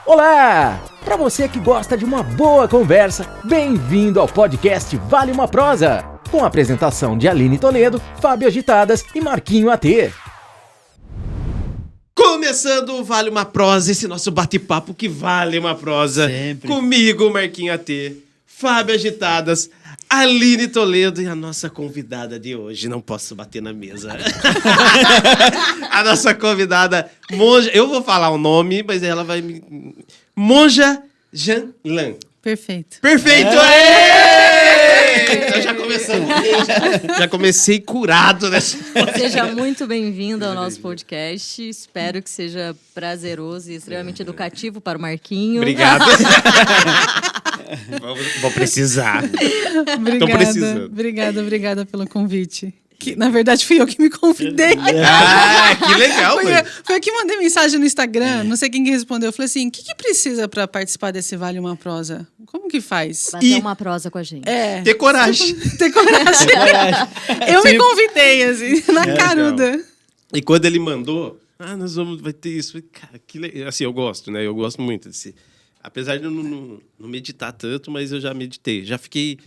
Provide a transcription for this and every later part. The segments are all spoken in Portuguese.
Olá! Para você que gosta de uma boa conversa, bem-vindo ao podcast Vale uma Prosa, com a apresentação de Aline Toledo, Fábio Agitadas e Marquinho AT. Começando o Vale uma Prosa, esse nosso bate-papo que vale uma prosa. Sempre. Comigo, Marquinho AT, Fábio Agitadas, Aline Toledo e a nossa convidada de hoje. Não posso bater na mesa. A nossa convidada, Monja... Eu vou falar o nome, mas ela vai me... Monja Janlan. Perfeito. Perfeito! Então já começamos bem, já comecei curado nessa... Seja muito bem-vindo ao nosso podcast. Espero que seja prazeroso e extremamente educativo para o Marquinho. Obrigado. Vou precisar. Tô precisando. Obrigada pelo convite. Que, na verdade, fui eu que me convidei. Ah, que legal, mãe. Foi eu que mandei mensagem no Instagram, não sei quem que respondeu. Eu falei assim, o que precisa para participar desse Vale uma Prosa? Como que faz? Bater uma prosa com a gente. Ter coragem. Ter coragem. Eu me convidei, assim, na caruda. Legal. E quando ele mandou, vai ter isso. Falei, cara, que legal. Assim, eu gosto, né? Eu gosto muito desse... Apesar de eu não meditar tanto, mas eu já meditei. Já fiquei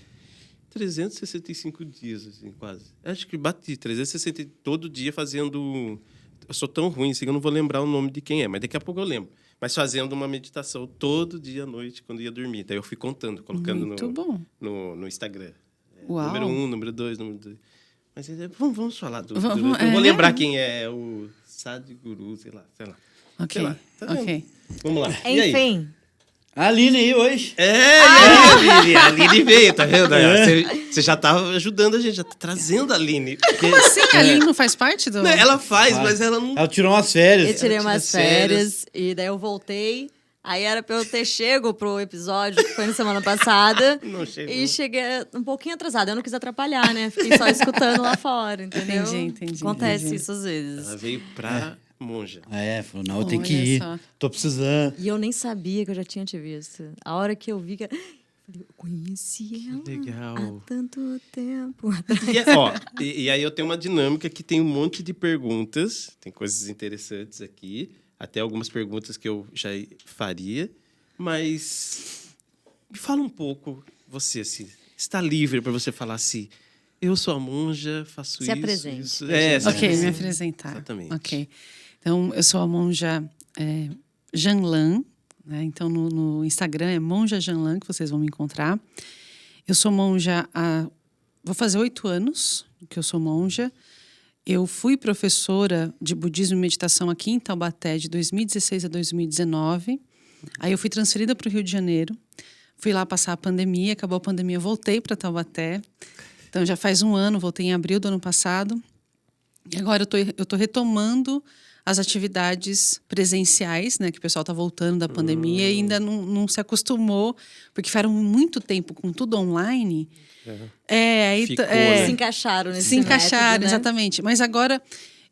365 dias, assim, quase. Acho que bati 360 todo dia fazendo... Eu sou tão ruim, assim, que eu não vou lembrar o nome de quem é, mas daqui a pouco eu lembro. Mas fazendo uma meditação todo dia à noite, quando ia dormir. Daí eu fui contando, colocando no Instagram. Uau. Número 1, número 2, número 2. Mas vamos falar do... Eu vou lembrar quem é o Sadhguru, sei lá. Ok, Sei lá, tá vendo? ok. Vamos lá. E aí? Enfim. A Aline aí hoje. A Aline veio, tá vendo? Você já tá ajudando a gente, já tá trazendo a Aline. Como assim? A Aline não faz parte do... Não, ela faz, mas ela não... Ela tirou umas férias. Eu tirei umas férias e daí eu voltei. Aí era pra eu ter chego pro episódio que foi na semana passada. Não chegou. E cheguei um pouquinho atrasada. Eu não quis atrapalhar, né? Fiquei só escutando lá fora, entendeu? Entendi. Acontece isso às vezes. Ela veio pra Monja. Falou, não, eu tenho que Olha ir. só. Tô precisando. E eu nem sabia que eu já tinha te visto. A hora que eu vi que... Eu conheci ela legal. há tanto tempo. E aí eu tenho uma dinâmica que tem um monte de perguntas. Tem coisas interessantes aqui. Até algumas perguntas que eu já faria. Mas me fala um pouco, você, assim, está livre para você falar assim... Eu sou a Monja, faço Se isso. apresente. Isso. Ok, me apresentar. Exatamente. Ok. Então, eu sou a Monja Janlan, né? Então, no Instagram é Monja Janlan, que vocês vão me encontrar. Eu sou monja vou fazer 8 anos que eu sou monja. Eu fui professora de budismo e meditação aqui em Taubaté de 2016 a 2019. Aí eu fui transferida para o Rio de Janeiro. Fui lá passar a pandemia, acabou a pandemia, eu voltei para Taubaté. Então, já faz 1 ano, voltei em abril do ano passado. E agora eu tô retomando as atividades presenciais, né? Que o pessoal tá voltando da pandemia e ainda não se acostumou, porque ficaram muito tempo com tudo online. Se encaixaram nesse método, né? Exatamente. Mas agora,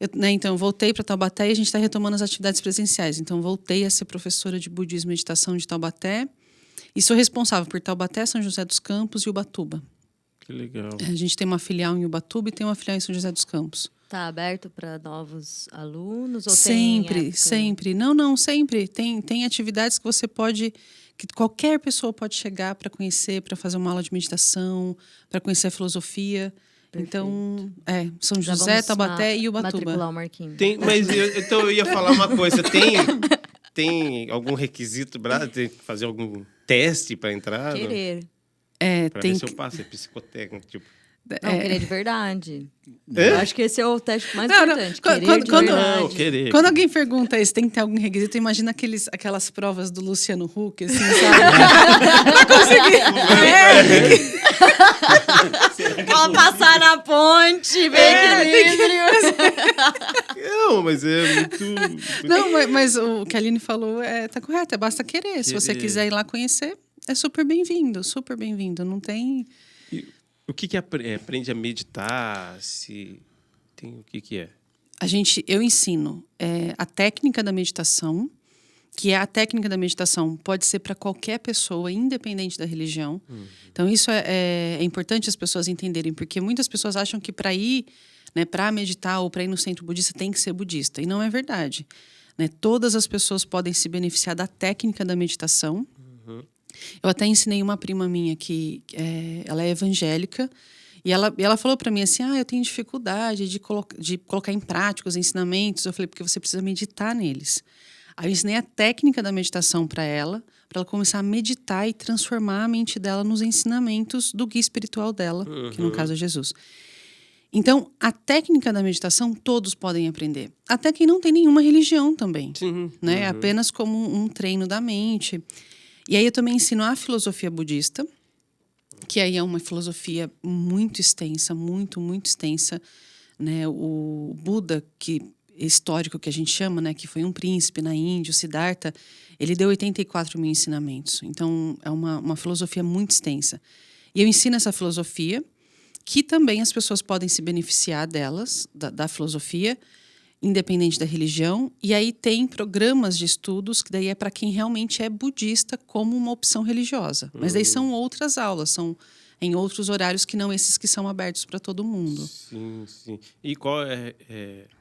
então, eu voltei para Taubaté e a gente está retomando as atividades presenciais. Então, voltei a ser professora de budismo e meditação de Taubaté. E sou responsável por Taubaté, São José dos Campos e Ubatuba. Que legal. A gente tem uma filial em Ubatuba e tem uma filial em São José dos Campos. Tá aberto para novos alunos? Ou Sempre. Não, sempre. Tem atividades que você pode... que qualquer pessoa pode chegar para conhecer, para fazer uma aula de meditação, para conhecer a filosofia. Perfeito. Então, São José, Taubaté e Ubatuba. Matricular o Marquinho. Então eu ia falar uma coisa. Tem algum requisito para fazer algum teste para entrar? Querer. Para ver se eu passo, é psicotécnico, tipo... Não, querer de verdade. Eu acho que esse é o teste mais importante. Querer. Quando alguém pergunta isso, tem que ter algum requisito, imagina aquelas provas do Luciano Huck, assim, sabe? Pra conseguir. Ela passar na ponte, bem equilíbrio. Não, mas é muito... Não, mas o que a Aline falou tá correto, basta querer. Se você quiser ir lá conhecer, é super bem-vindo, super bem-vindo. Não tem... O que aprende a meditar? O que é? Eu ensino a técnica da meditação, que a técnica da meditação pode ser para qualquer pessoa, independente da religião. Então, isso é importante as pessoas entenderem, porque muitas pessoas acham que para ir, né, para meditar ou para ir no centro budista tem que ser budista. E não é verdade. né? Todas as pessoas podem se beneficiar da técnica da meditação. Eu até ensinei uma prima minha que ela é evangélica e ela falou para mim assim, eu tenho dificuldade de colocar em prática os ensinamentos. Eu falei, porque você precisa meditar neles. Aí eu ensinei a técnica da meditação para ela começar a meditar e transformar a mente dela nos ensinamentos do guia espiritual dela, que no caso é Jesus. Então, a técnica da meditação todos podem aprender. Até quem não tem nenhuma religião também. Né? Apenas como um treino da mente. E aí eu também ensino a filosofia budista, que aí é uma filosofia muito extensa, muito, muito extensa. Né? O Buda, histórico que a gente chama, né? Que foi um príncipe na Índia, o Siddhartha, ele deu 84 mil ensinamentos. Então, é uma filosofia muito extensa. E eu ensino essa filosofia, que também as pessoas podem se beneficiar delas, da filosofia, independente da religião. E aí tem programas de estudos que daí é para quem realmente é budista como uma opção religiosa. Mas daí são outras aulas, são em outros horários que não esses que são abertos para todo mundo. Sim, sim. E qual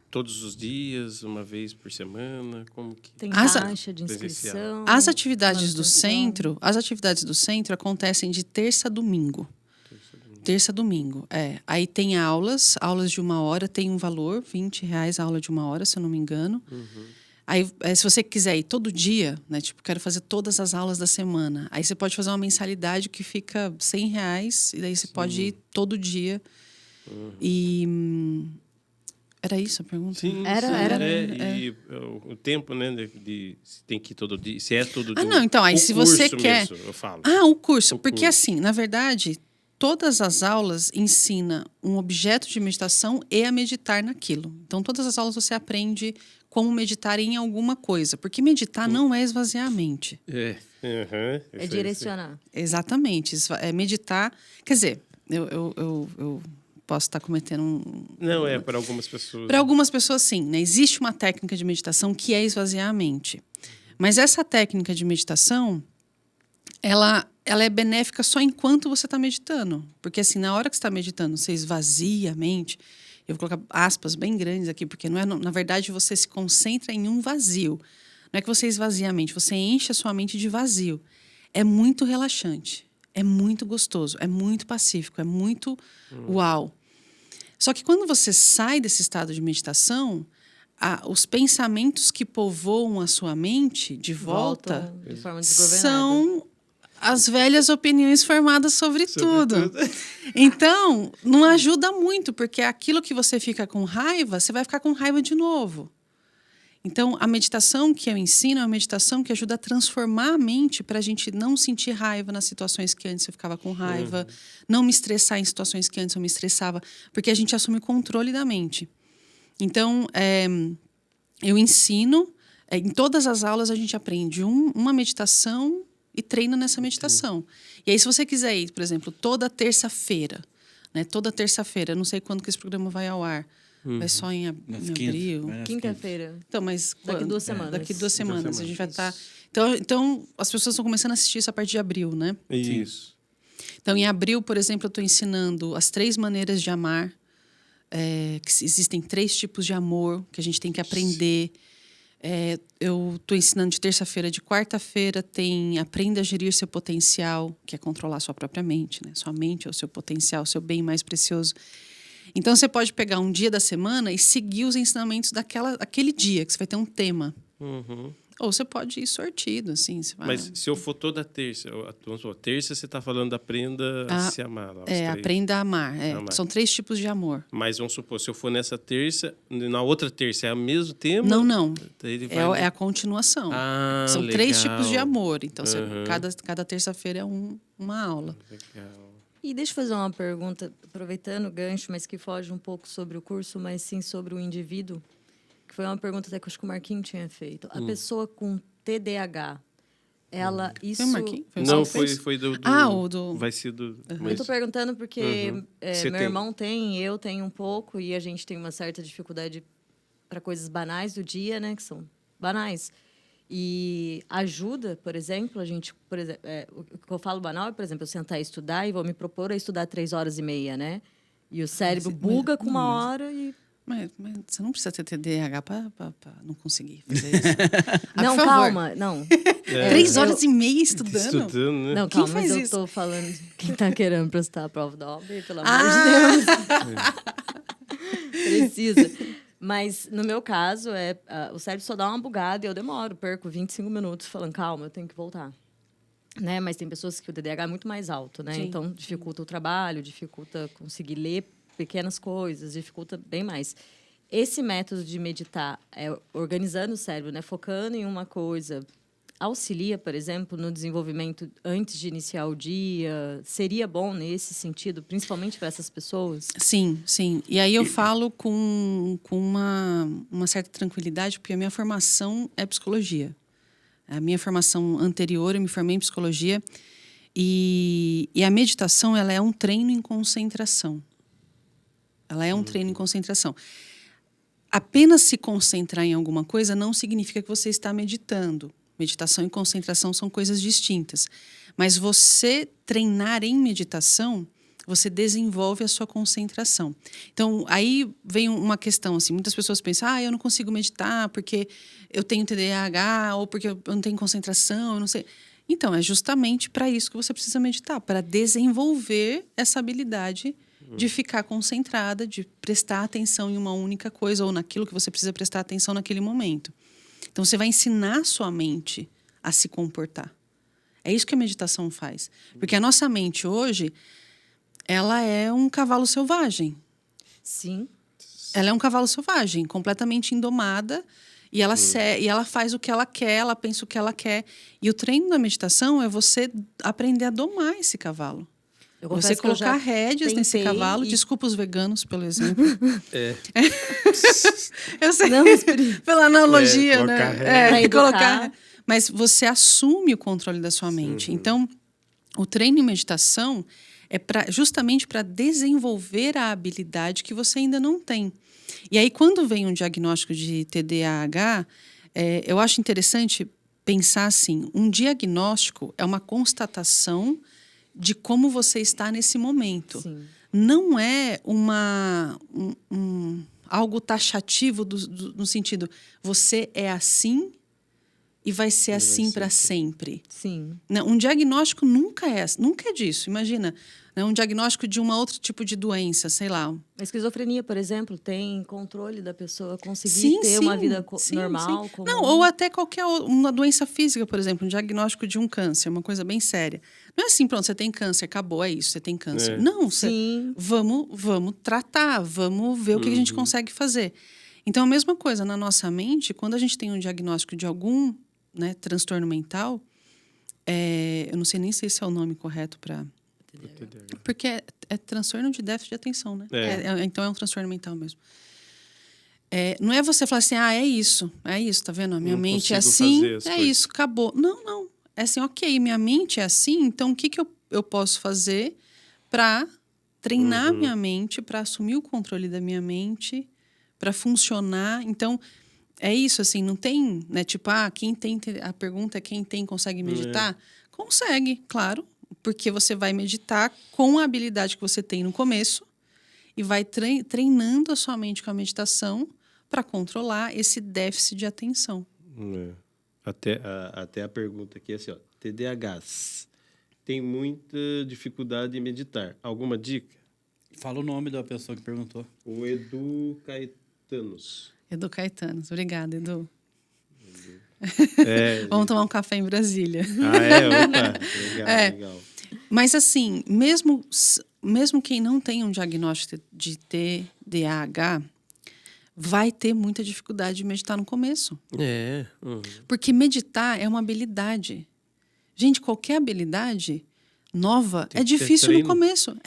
todos os dias, uma vez por semana? Como que... Tem taxa de inscrição? As atividades do centro acontecem de terça a domingo. Terça a domingo, Aí tem aulas de 1 hora, tem um valor, R$20 a aula de 1 hora, se eu não me engano. Aí, se você quiser ir todo dia, né? Tipo, quero fazer todas as aulas da semana. Aí você pode fazer uma mensalidade que fica R$100, e daí você pode ir todo dia. E... Era isso a pergunta? Sim, Era. E o tempo, né? Se tem que ir todo dia, se é todo dia. Não, então, aí se você quer... Mesmo, eu falo. O curso. Porque assim, na verdade... Todas as aulas ensinam um objeto de meditação e a meditar naquilo. Então, todas as aulas você aprende como meditar em alguma coisa. Porque meditar não é esvaziar a mente. É direcionar. Exatamente. É meditar... Quer dizer, eu posso estar cometendo Não, para algumas pessoas. Para algumas pessoas, sim. Né? Existe uma técnica de meditação que é esvaziar a mente. Mas essa técnica de meditação... Ela é benéfica só enquanto você está meditando. Porque, assim, na hora que você está meditando, você esvazia a mente. Eu vou colocar aspas bem grandes aqui, porque não é, na verdade, você se concentra em um vazio. Não é que você esvazia a mente, você enche a sua mente de vazio. É muito relaxante, é muito gostoso, é muito pacífico, é muito uau. Só que quando você sai desse estado de meditação, os pensamentos que povoam a sua mente de volta de forma desgovernada. São as velhas opiniões formadas sobre tudo. Então, não ajuda muito, porque aquilo que você fica com raiva, você vai ficar com raiva de novo. Então, a meditação que eu ensino é uma meditação que ajuda a transformar a mente para a gente não sentir raiva nas situações que antes eu ficava com raiva, não me estressar em situações que antes eu me estressava, porque a gente assume o controle da mente. Então, eu ensino, em todas as aulas a gente aprende uma meditação e treina nessa meditação. E aí, se você quiser ir, por exemplo, toda terça-feira, né? Toda terça-feira, eu não sei quando que esse programa vai ao ar. Vai só em abril. Quinta-feira. Então, mas daqui 2 semanas. Daqui 2 semanas. A gente vai estar... Então, as pessoas estão começando a assistir isso a partir de abril, né? Isso. Então, em abril, por exemplo, eu estou ensinando as 3 maneiras de amar. Que existem 3 tipos de amor que a gente tem que aprender. Eu estou ensinando de terça-feira. De quarta-feira tem Aprenda a Gerir Seu Potencial, que é controlar sua própria mente, né? Sua mente é o seu potencial, o seu bem mais precioso. Então, você pode pegar um dia da semana e seguir os ensinamentos daquele dia, que você vai ter um tema. Ou você pode ir sortido, assim. Você vai... Mas se eu for toda terça, terça você está falando aprenda a se amar. Lá, aprenda a amar. São 3 tipos de amor. Mas vamos supor, se eu for nessa terça, na outra terça é o mesmo tema? Não. Ele vai... É a continuação. São legal. 3 tipos de amor. Então, cada terça-feira é uma aula. Legal. E deixa eu fazer uma pergunta, aproveitando o gancho, mas que foge um pouco sobre o curso, mas sim sobre o indivíduo. Que foi uma pergunta até que eu acho que o Marquinhos tinha feito. A pessoa com TDAH, ela... Isso... Foi o Marquinhos? Não, foi do... o do... Vai ser do... Eu estou perguntando porque meu irmão tem, eu tenho um pouco, e a gente tem uma certa dificuldade para coisas banais do dia, né? Que são banais. E ajuda, por exemplo, o que eu falo banal é, por exemplo, eu sentar e estudar e vou me propor a estudar 3 horas e meia, né? E o cérebro buga com 1 hora e... Mas você não precisa ter TDAH para não conseguir fazer isso. Não, por favor. calma, não. 3 horas e meia estudando. Estudando, né? Não, Quem calma, faz mas isso? eu tô falando de quem tá querendo prestar a prova da OAB, pelo amor de Deus. Precisa. Mas, no meu caso, o cérebro só dá uma bugada e eu demoro, perco 25 minutos falando, calma, eu tenho que voltar. Né? Mas tem pessoas que o TDAH é muito mais alto, né? Sim. Então, dificulta o trabalho, dificulta conseguir ler pequenas coisas, dificulta bem mais. Esse método de meditar, organizando o cérebro, né? Focando em uma coisa, auxilia, por exemplo, no desenvolvimento antes de iniciar o dia? Seria bom nesse sentido, principalmente para essas pessoas? Sim, sim. E aí eu falo com uma certa tranquilidade, porque a minha formação é psicologia. A minha formação anterior, eu me formei em psicologia. E a meditação, ela é um treino em concentração. Ela é um treino em concentração. Apenas se concentrar em alguma coisa não significa que você está meditando. Meditação e concentração são coisas distintas. Mas você treinar em meditação, você desenvolve a sua concentração. Então, aí vem uma questão, assim, muitas pessoas pensam, eu não consigo meditar porque eu tenho TDAH ou porque eu não tenho concentração, eu não sei. Então, é justamente para isso que você precisa meditar, para desenvolver essa habilidade de ficar concentrada, de prestar atenção em uma única coisa ou naquilo que você precisa prestar atenção naquele momento. Então, você vai ensinar a sua mente a se comportar. É isso que a meditação faz. Porque a nossa mente hoje, ela é um cavalo selvagem. Sim. Ela é um cavalo selvagem, completamente indomada, e ela faz o que ela quer, ela pensa o que ela quer. E o treino da meditação é você aprender a domar esse cavalo. Você colocar rédeas nesse cavalo. Desculpa os veganos, pelo exemplo. Eu sei, não, pela analogia, né? Colocar. Mas você assume o controle da sua mente. Então, o treino em meditação é justamente para desenvolver a habilidade que você ainda não tem. E aí, quando vem um diagnóstico de TDAH, eu acho interessante pensar assim, um diagnóstico é uma constatação de como você está nesse momento. Sim. Não é algo taxativo no sentido, você é assim e vai ser assim para sempre. Sim. Não, um diagnóstico nunca é disso. Imagina, né, um diagnóstico de outro tipo de doença, sei lá. A esquizofrenia, por exemplo, tem controle da pessoa conseguir ter uma vida normal. Comum. Não, ou até qualquer uma doença física, por exemplo, um diagnóstico de um câncer, uma coisa bem séria. Não é assim, pronto, você tem câncer, acabou, é isso, você tem câncer. Não, vamos tratar, vamos ver o que a gente consegue fazer. Então, a mesma coisa na nossa mente, quando a gente tem um diagnóstico de algum transtorno mental, eu não sei nem se esse é o nome correto para... Porque é transtorno de déficit de atenção, né? Então é um transtorno mental mesmo. Não é você falar assim, é isso, tá vendo? A minha mente é assim, isso, acabou. Não. É assim, ok, minha mente é assim, então o que eu posso fazer para treinar minha mente, para assumir o controle da minha mente, para funcionar? Então, é isso, assim, não tem, né? Tipo, a pergunta é quem consegue meditar? Consegue, claro. Porque você vai meditar com a habilidade que você tem no começo e vai treinando a sua mente com a meditação para controlar esse déficit de atenção. Até a pergunta aqui é assim, TDAHs tem muita dificuldade em meditar. Alguma dica? Fala o nome da pessoa que perguntou. O Edu Caetanos. Edu Caetanos. Obrigada, Edu. Vamos tomar um café em Brasília. Opa, legal. Mas assim, mesmo quem não tem um diagnóstico de TDAH, vai ter muita dificuldade de meditar no começo. Porque meditar é uma habilidade. Gente, qualquer habilidade nova é difícil no começo.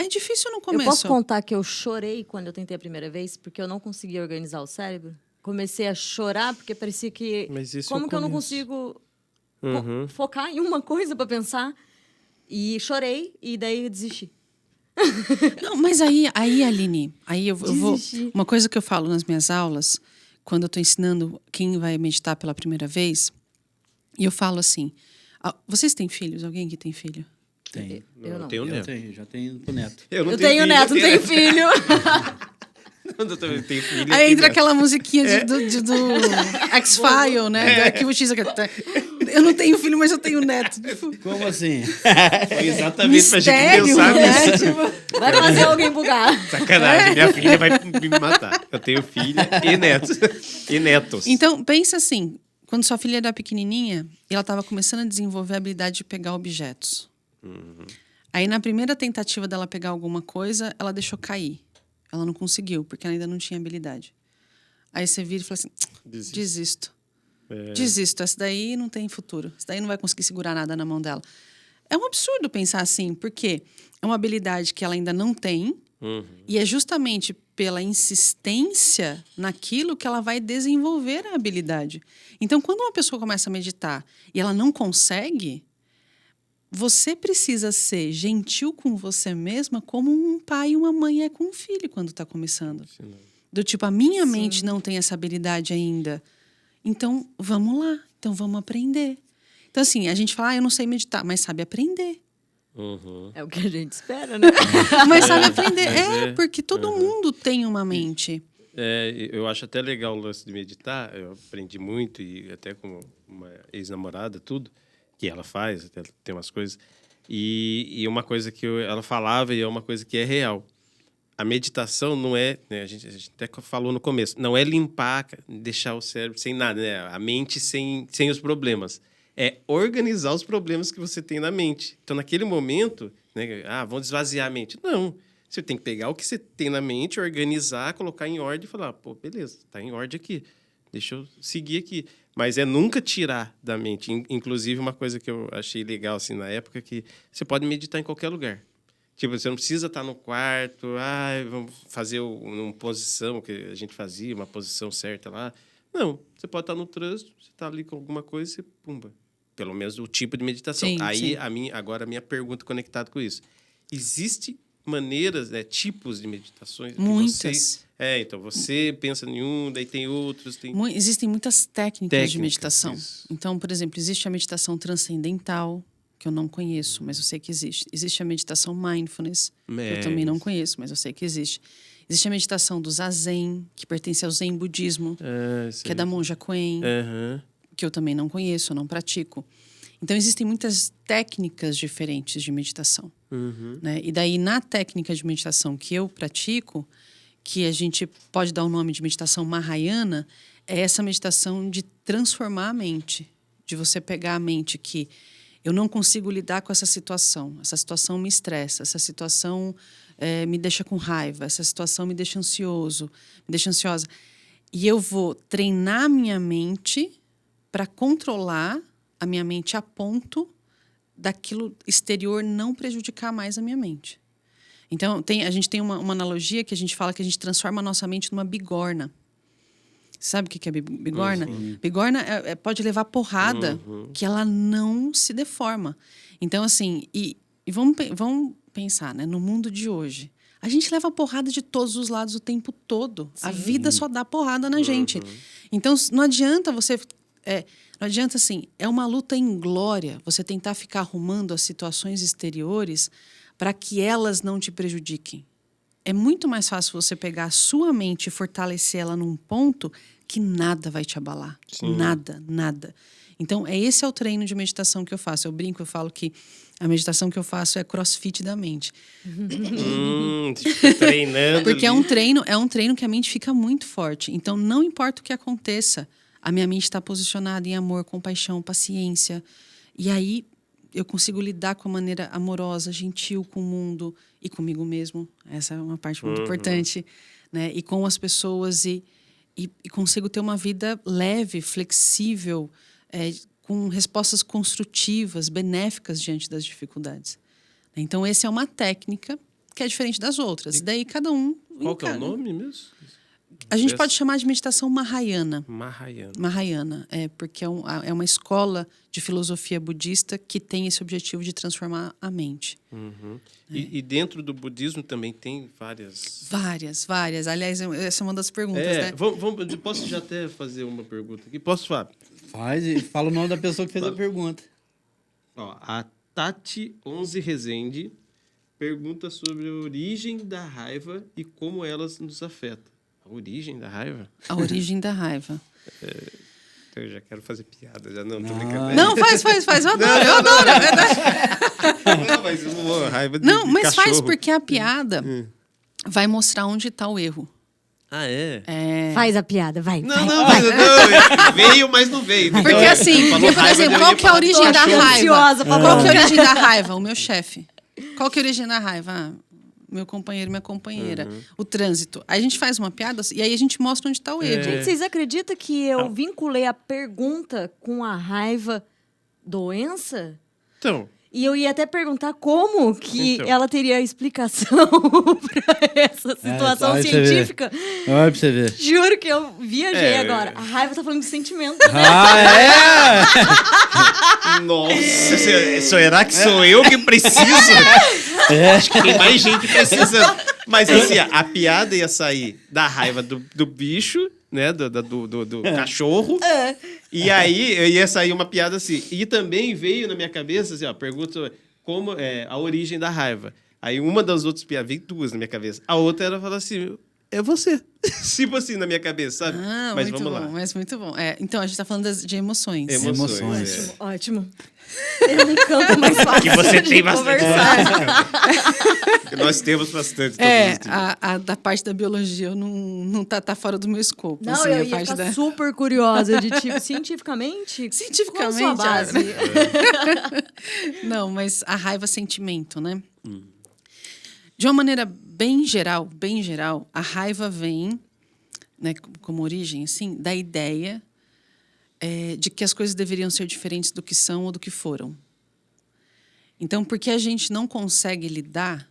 Eu posso contar que eu chorei quando eu tentei a primeira vez, porque eu não conseguia organizar o cérebro? Comecei a chorar porque parecia que... Como que eu não consigo focar em uma coisa para pensar? E chorei e daí eu desisti. Não, mas aí Aline, eu vou... Uma coisa que eu falo nas minhas aulas, quando eu estou ensinando quem vai meditar pela primeira vez, e eu falo assim, vocês têm filhos? Alguém aqui tem filho? Tem. Eu não. Tenho neto. Já tenho neto. Eu tenho neto, não tenho filho. Quando eu também tenho filho. Aí entra aquela musiquinha do X-File, né? Do Arquivo X. Eu não tenho filho, mas eu tenho neto. Como assim? Foi exatamente pra gente Mistério, pensar né? nisso. Tipo, Vai fazer alguém bugar. Sacanagem, minha filha vai me matar. Eu tenho filha e netos. E netos. então, pensa assim. Quando sua filha era pequenininha, ela estava começando a desenvolver a habilidade de pegar objetos. Aí, na primeira tentativa dela pegar alguma coisa, ela deixou cair. Ela não conseguiu, porque ela ainda não tinha habilidade. Aí você vira e fala assim, desisto. Desisto, essa daí não tem futuro. Essa daí não vai conseguir segurar nada na mão dela. É um absurdo pensar assim, porque é uma habilidade que ela ainda não tem, e é justamente pela insistência naquilo que ela vai desenvolver a habilidade. Então, quando uma pessoa começa a meditar e ela não consegue, você precisa ser gentil com você mesma como um pai e uma mãe é com um filho quando está começando. Do tipo, a minha mente não tem essa habilidade ainda. Então, vamos lá. Então, vamos aprender. Então, assim, a gente fala, eu não sei meditar, mas sabe aprender. É o que a gente espera, né? Mas sabe aprender. Porque todo mundo tem uma mente. Eu acho até legal o lance de meditar. Eu aprendi muito, e até com uma ex-namorada, tudo, que ela faz, até tem umas coisas. E uma coisa que ela falava, e é uma coisa que é real. A meditação não é, né, a gente até falou no começo, não é limpar, deixar o cérebro sem nada, né? A mente sem os problemas. É organizar os problemas que você tem na mente. Então, naquele momento, né, vamos esvaziar a mente. Não. Você tem que pegar o que você tem na mente, organizar, colocar em ordem e falar, pô, beleza, tá em ordem aqui. Deixa eu seguir aqui. Mas é nunca tirar da mente. Inclusive, uma coisa que eu achei legal assim, na época, que você pode meditar em qualquer lugar. Tipo, você não precisa estar no quarto, vamos fazer uma posição que a gente fazia, uma posição certa lá. Não, você pode estar no trânsito, você está ali com alguma coisa e você, pumba. Pelo menos o tipo de meditação. Sim, aí, sim. Agora, a minha pergunta conectada com isso. Existem maneiras, né, tipos de meditações? Muitas. Então, você pensa em um, daí tem outros. Existem muitas técnicas de meditação. Isso. Então, por exemplo, existe a meditação transcendental, que eu não conheço, mas eu sei que existe. Existe a meditação mindfulness, que eu também não conheço, mas eu sei que existe. Existe a meditação do Zazen, que pertence ao Zen budismo, que é da monja Coen, que eu também não conheço, eu não pratico. Então, existem muitas técnicas diferentes de meditação. Né? E daí, na técnica de meditação que eu pratico, que a gente pode dar o nome de meditação Mahayana, é essa meditação de transformar a mente, de você pegar a mente que eu não consigo lidar com essa situação me estressa, essa situação me deixa com raiva, essa situação me deixa ansiosa. E eu vou treinar a minha mente para controlar a minha mente a ponto daquilo exterior não prejudicar mais a minha mente. Então, a gente tem uma analogia que a gente fala que a gente transforma a nossa mente numa bigorna. Sabe o que é bigorna? Bigorna pode levar porrada que ela não se deforma. Então, assim, e vamos pensar, né? No mundo de hoje, a gente leva porrada de todos os lados o tempo todo. Sim. A vida só dá porrada na gente. Então, não adianta você... não adianta, assim, é uma luta inglória você tentar ficar arrumando as situações exteriores para que elas não te prejudiquem. É muito mais fácil você pegar a sua mente e fortalecer ela num ponto que nada vai te abalar. Sim. Nada. Então, esse é o treino de meditação que eu faço. Eu brinco, eu falo que a meditação que eu faço é crossfit da mente. Treinando. Porque é um treino que a mente fica muito forte. Então, não importa o que aconteça, a minha mente está posicionada em amor, compaixão, paciência. E aí eu consigo lidar com a maneira amorosa, gentil com o mundo e comigo mesmo. Essa é uma parte muito importante, né? E com as pessoas e consigo ter uma vida leve, flexível, com respostas construtivas, benéficas diante das dificuldades. Então, essa é uma técnica que é diferente das outras. E daí, cada um... Qual que é o nome mesmo? A gente pode chamar de meditação Mahayana. Mahayana. Porque é uma escola de filosofia budista que tem esse objetivo de transformar a mente. E dentro do budismo também tem várias... Várias. Aliás, essa é uma das perguntas, né? Posso já até fazer uma pergunta aqui? Posso, Fábio? Faz e fala o nome da pessoa que fez a pergunta. A Tati 11 Rezende pergunta sobre a origem da raiva e como elas nos afetam. A origem da raiva? A origem da raiva. Eu já quero fazer piada, já não, tô brincando. Não, faz, eu adoro. Não, mas raiva de Não, mas cachorro. faz porque a piada vai mostrar onde está o erro. Ah, é? Faz a piada, vai. Não, vai. não, veio, mas não veio. Porque assim, Falou por raiva, exemplo, eu qual ia que é a falar origem da Tô raiva? ansiosa pra Qual que é a falar. origem da raiva? O meu chefe. Qual que é a origem da raiva? Meu companheiro, minha companheira. O trânsito. Aí a gente faz uma piada e aí a gente mostra onde está o erro. Gente, vocês acreditam que eu vinculei a pergunta com a raiva doença? Então, E eu ia até perguntar como que Então. ela teria explicação para essa situação olha pra você ver. científica. Olha pra você ver. Juro que eu viajei É. agora. A raiva tá falando de sentimento. nossa, será que sou eu que preciso? Acho que tem mais gente precisando. Mas assim, a piada ia sair da raiva do bicho, né? Do cachorro. E aí ia sair uma piada assim. E também veio na minha cabeça, assim, ó, pergunta como é a origem da raiva. Aí uma das outras piadas, veio duas na minha cabeça. A outra era falar assim, é você. Tipo assim, na minha cabeça, sabe? Ah, mas muito vamos bom, lá. mas muito bom. É, então, a gente está falando de emoções. Emoções. Ótimo. Tem um campo mais fácil Que você de tem bastante. conversar. Nós temos bastante. todos os dias. A da parte da biologia não tá fora do meu escopo. Não, assim, eu a ia parte ficar super curiosa de tipo, cientificamente, qual a sua base? Não, mas a raiva é sentimento, né? De uma maneira bem geral, a raiva vem, né, como origem, assim, da ideia de que as coisas deveriam ser diferentes do que são ou do que foram. Então, porque a gente não consegue lidar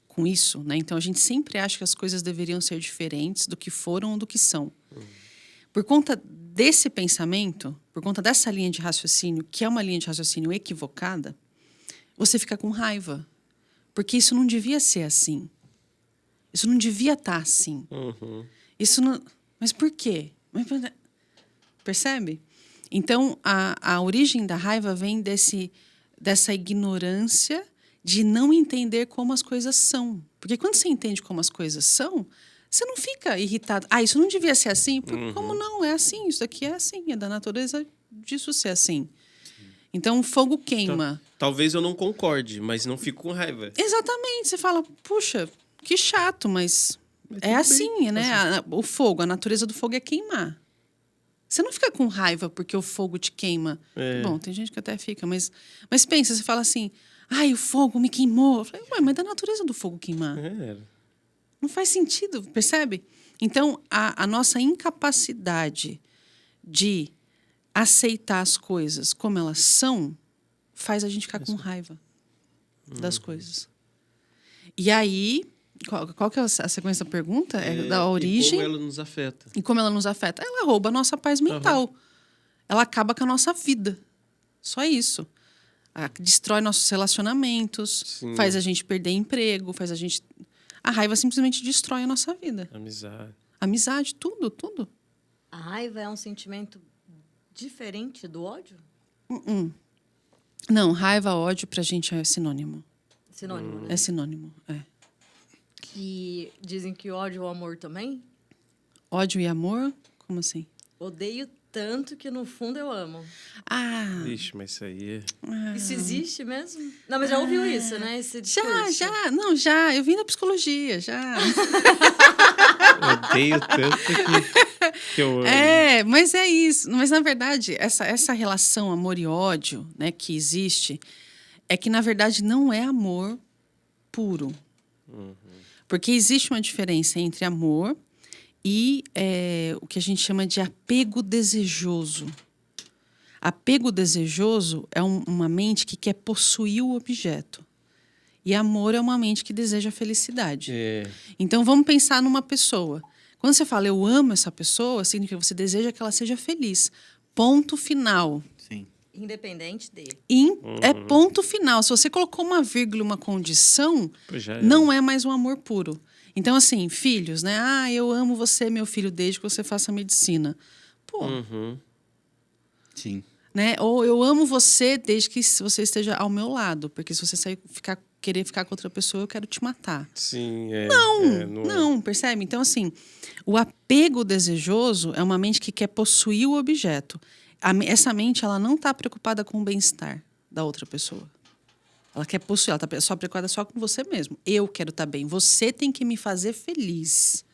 com isso, né? Então a gente sempre acha que as coisas deveriam ser diferentes do que foram ou do que são. Por conta desse pensamento, por conta dessa linha de raciocínio, que é uma linha de raciocínio equivocada, você fica com raiva. Porque isso não devia ser assim. Isso não devia estar assim. Isso não... Mas por quê? Percebe? Então, a origem da raiva vem dessa ignorância de não entender como as coisas são. Porque quando você entende como as coisas são, você não fica irritado. Ah, isso não devia ser assim? Como não? É assim, isso aqui é assim. É da natureza disso ser assim. Então, o fogo queima. Talvez eu não concorde, mas não fico com raiva. Exatamente. Você fala, puxa, que chato, mas é assim, né? O fogo, a natureza do fogo é queimar. Você não fica com raiva porque o fogo te queima. Bom, tem gente que até fica, mas pensa, você fala assim, ai, o fogo me queimou. Eu falei, ué, mas é da natureza do fogo queimar. Não faz sentido, percebe? Então, a nossa incapacidade de aceitar as coisas como elas são faz a gente ficar com raiva das coisas. E aí, qual que é a sequência da pergunta? É da origem. E como ela nos afeta. E como ela nos afeta? Ela rouba a nossa paz mental. Ela acaba com a nossa vida. Só isso. Destrói nossos relacionamentos, Sim. faz a gente perder emprego, faz a gente... A raiva simplesmente destrói a nossa vida. Amizade, tudo. A raiva é um sentimento diferente do ódio? Não, raiva, ódio pra gente é sinônimo. Sinônimo, né? É sinônimo, é. Que dizem que ódio é o amor também? Ódio e amor? Como assim? Odeio tanto que no fundo eu amo. Ah, Ixi, mas isso aí... Isso existe mesmo? Não, mas já ouviu isso, né? Esse discurso. já. Eu vim da psicologia, já. Odeio tanto que eu amo. Mas é isso. Mas, na verdade, essa relação amor e ódio, né, que existe, é que, na verdade, não é amor puro. Porque existe uma diferença entre amor e o que a gente chama de apego desejoso. Apego desejoso é uma mente que quer possuir o objeto. E amor é uma mente que deseja a felicidade. Então, vamos pensar numa pessoa. Quando você fala, eu amo essa pessoa, significa que você deseja que ela seja feliz. Ponto final. Sim. Independente dele. É ponto final. Se você colocou uma vírgula, uma condição, Já não é mais um amor puro. Então, assim, filhos, né? Ah, eu amo você, meu filho, desde que você faça medicina. Pô, Sim. Né? Ou eu amo você desde que você esteja ao meu lado. Porque se você querer ficar com outra pessoa, eu quero te matar. Sim, Não, percebe? Então, assim, o apego desejoso é uma mente que quer possuir o objeto. Essa mente, ela não está preocupada com o bem-estar da outra pessoa. Ela quer possuir, ela está só preocupada só com você mesmo. Eu quero estar bem, você tem que me fazer feliz.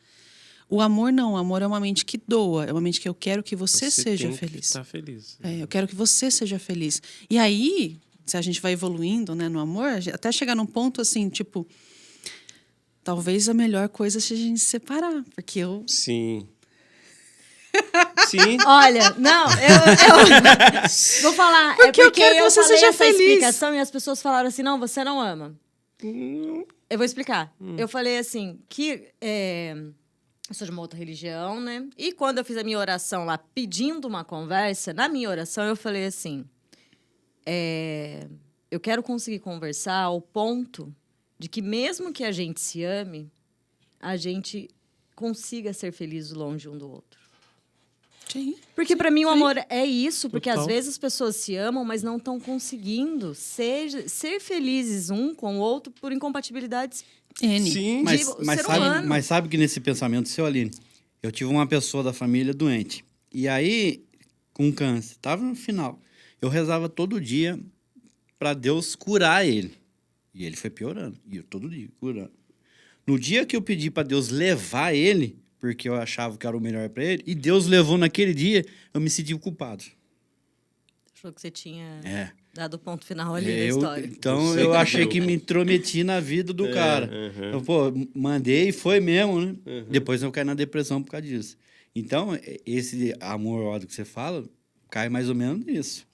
O amor não, o amor é uma mente que doa, é uma mente que eu quero que você seja feliz. Tá feliz. Eu quero que você seja feliz. E aí, se a gente vai evoluindo, né, no amor, até chegar num ponto assim, tipo, talvez a melhor coisa seja a gente se separar, porque eu... Sim. Sim. Olha, não, eu vou falar. Porque eu porque quero que você falei seja essa feliz. explicação e as pessoas falaram assim, não, você não ama. Eu vou explicar. Eu falei assim, que eu sou de uma outra religião, né? E quando eu fiz a minha oração lá, pedindo uma conversa, na minha oração eu falei assim, eu quero conseguir conversar ao ponto de que mesmo que a gente se ame, a gente consiga ser feliz longe um do outro. Sim. Porque para mim o amor é isso, porque Total. às vezes as pessoas se amam, mas não estão conseguindo ser felizes um com o outro por incompatibilidades. N. Sim. Mas sabe que nesse pensamento seu, Aline, eu tive uma pessoa da família doente. E aí, com câncer, estava no final. Eu rezava todo dia para Deus curar ele. E ele foi piorando. E eu todo dia curando. No dia que eu pedi para Deus levar ele, porque eu achava que era o melhor para ele, e Deus levou naquele dia, eu me senti culpado. Achou que você tinha É. dado o ponto final ali da história. Então, Você eu que achei deu. que me intrometi na vida do cara. Eu, mandei e foi mesmo, né? Depois eu caí na depressão por causa disso. Então, esse amor ódio que você fala, cai mais ou menos nisso.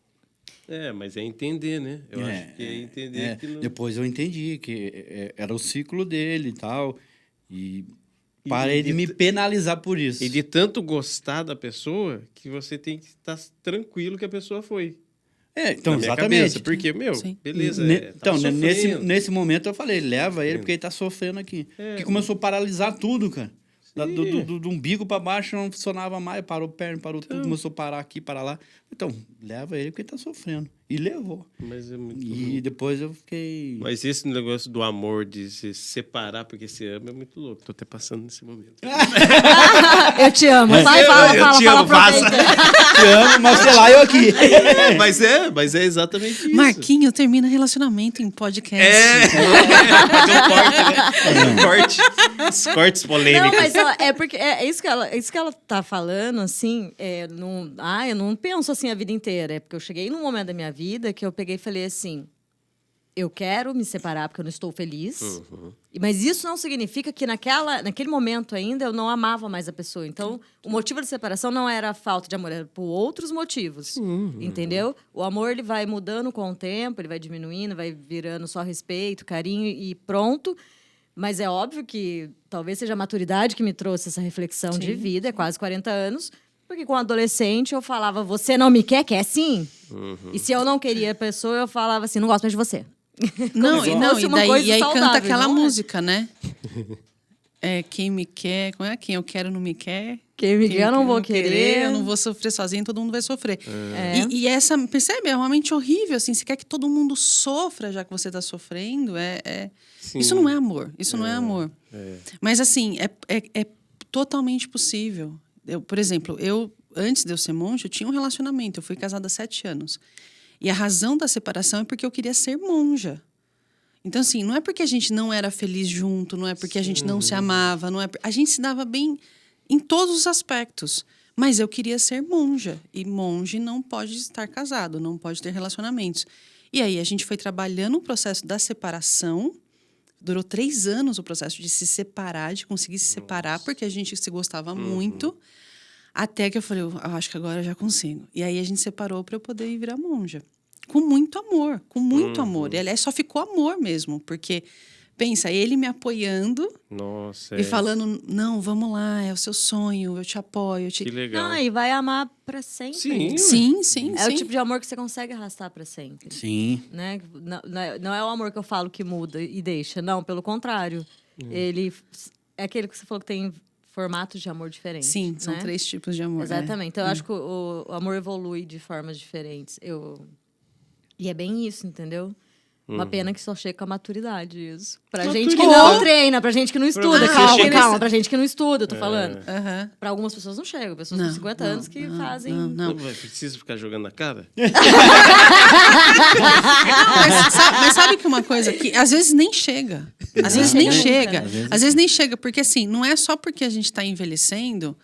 Mas é entender, né? Eu acho que é entender que não... Depois eu entendi que era o ciclo dele e tal. E parei de me penalizar por isso. E de tanto gostar da pessoa, que você tem que estar tranquilo que a pessoa foi. Então, Na minha exatamente. cabeça, porque, Sim. beleza. Então, tava nesse momento eu falei, leva ele porque ele tá sofrendo aqui. Porque começou a paralisar tudo, cara. Do umbigo para baixo não funcionava mais, parou perna, parou tudo, começou a parar aqui, parar lá. Então, leva ele porque ele tá sofrendo. E levou. Mas é muito E louco. depois eu fiquei... Mas esse negócio do amor, de se separar porque se ama, é muito louco. Tô até passando nesse momento. Eu te amo. Vai, eu te amo, aproveita. Te amo, mas sei lá, eu aqui. mas é exatamente isso. Marquinho termina relacionamento em podcast. Fazer um corte. Os cortes polêmicos. Não, mas ó, é porque é isso que ela tá falando, assim, eu não penso assim a vida inteira. É porque eu cheguei num momento da minha vida que eu peguei e falei assim, eu quero me separar porque eu não estou feliz. Mas isso não significa que naquele momento ainda eu não amava mais a pessoa. Então, o motivo da separação não era a falta de amor, era por outros motivos. Entendeu? O amor ele vai mudando com o tempo, ele vai diminuindo, vai virando só respeito, carinho e pronto. Mas é óbvio que talvez seja a maturidade que me trouxe essa reflexão de vida, é quase 40 anos. Porque com adolescente eu falava, você não me quer? Quer sim. E se eu não queria a pessoa, eu falava assim, não gosto mais de você. Não, se e fosse uma daí coisa e aí saudável, canta aquela não é? música, né? Quem me quer, como é? Quem eu quero não me quer. Quem me quer eu não vou querer, querer. eu não vou sofrer sozinho, todo mundo vai sofrer. É. E essa, percebe? É uma mente horrível, assim. Você quer que todo mundo sofra, já que você está sofrendo. Isso não é amor. Isso não é amor. Mas, assim, é totalmente possível. Por exemplo, antes de eu ser monge, eu tinha um relacionamento. Eu fui casada há 7 anos. E a razão da separação é porque eu queria ser monja. Então, assim, não é porque a gente não era feliz junto, não é porque a gente não se amava, não é... A gente se dava bem em todos os aspectos. Mas eu queria ser monja. E monge não pode estar casado, não pode ter relacionamentos. E aí a gente foi trabalhando o processo da separação. Durou 3 anos o processo de se separar, de conseguir se separar, porque a gente se gostava muito. Até que eu falei, eu acho que agora eu já consigo. E aí a gente separou para eu poder ir virar monja. Com muito amor, com muito amor. E, aliás, só ficou amor mesmo, porque, pensa, ele me apoiando e falando, não, vamos lá, é o seu sonho, eu te apoio. Que legal. Não, e vai amar pra sempre. Sim. É o tipo de amor que você consegue arrastar pra sempre. Sim. Né? Não é o amor que eu falo que muda e deixa. Não, pelo contrário. Ele é aquele que você falou que tem formatos de amor diferentes. Sim, são né? 3 tipos de amor. Exatamente. Então, eu acho que o amor evolui de formas diferentes. E é bem isso, entendeu? Uma pena que só chega com a maturidade, isso. Pra gente que não treina, pra gente que não estuda. Calma, pra gente que não estuda, eu tô falando. Pra algumas pessoas não chega. Pessoas com 50 anos que fazem... Não precisa ficar jogando na cara? Mas sabe que uma coisa que às vezes nem chega. Às vezes nem chega. Às vezes nem chega, porque assim, não é só porque a gente está envelhecendo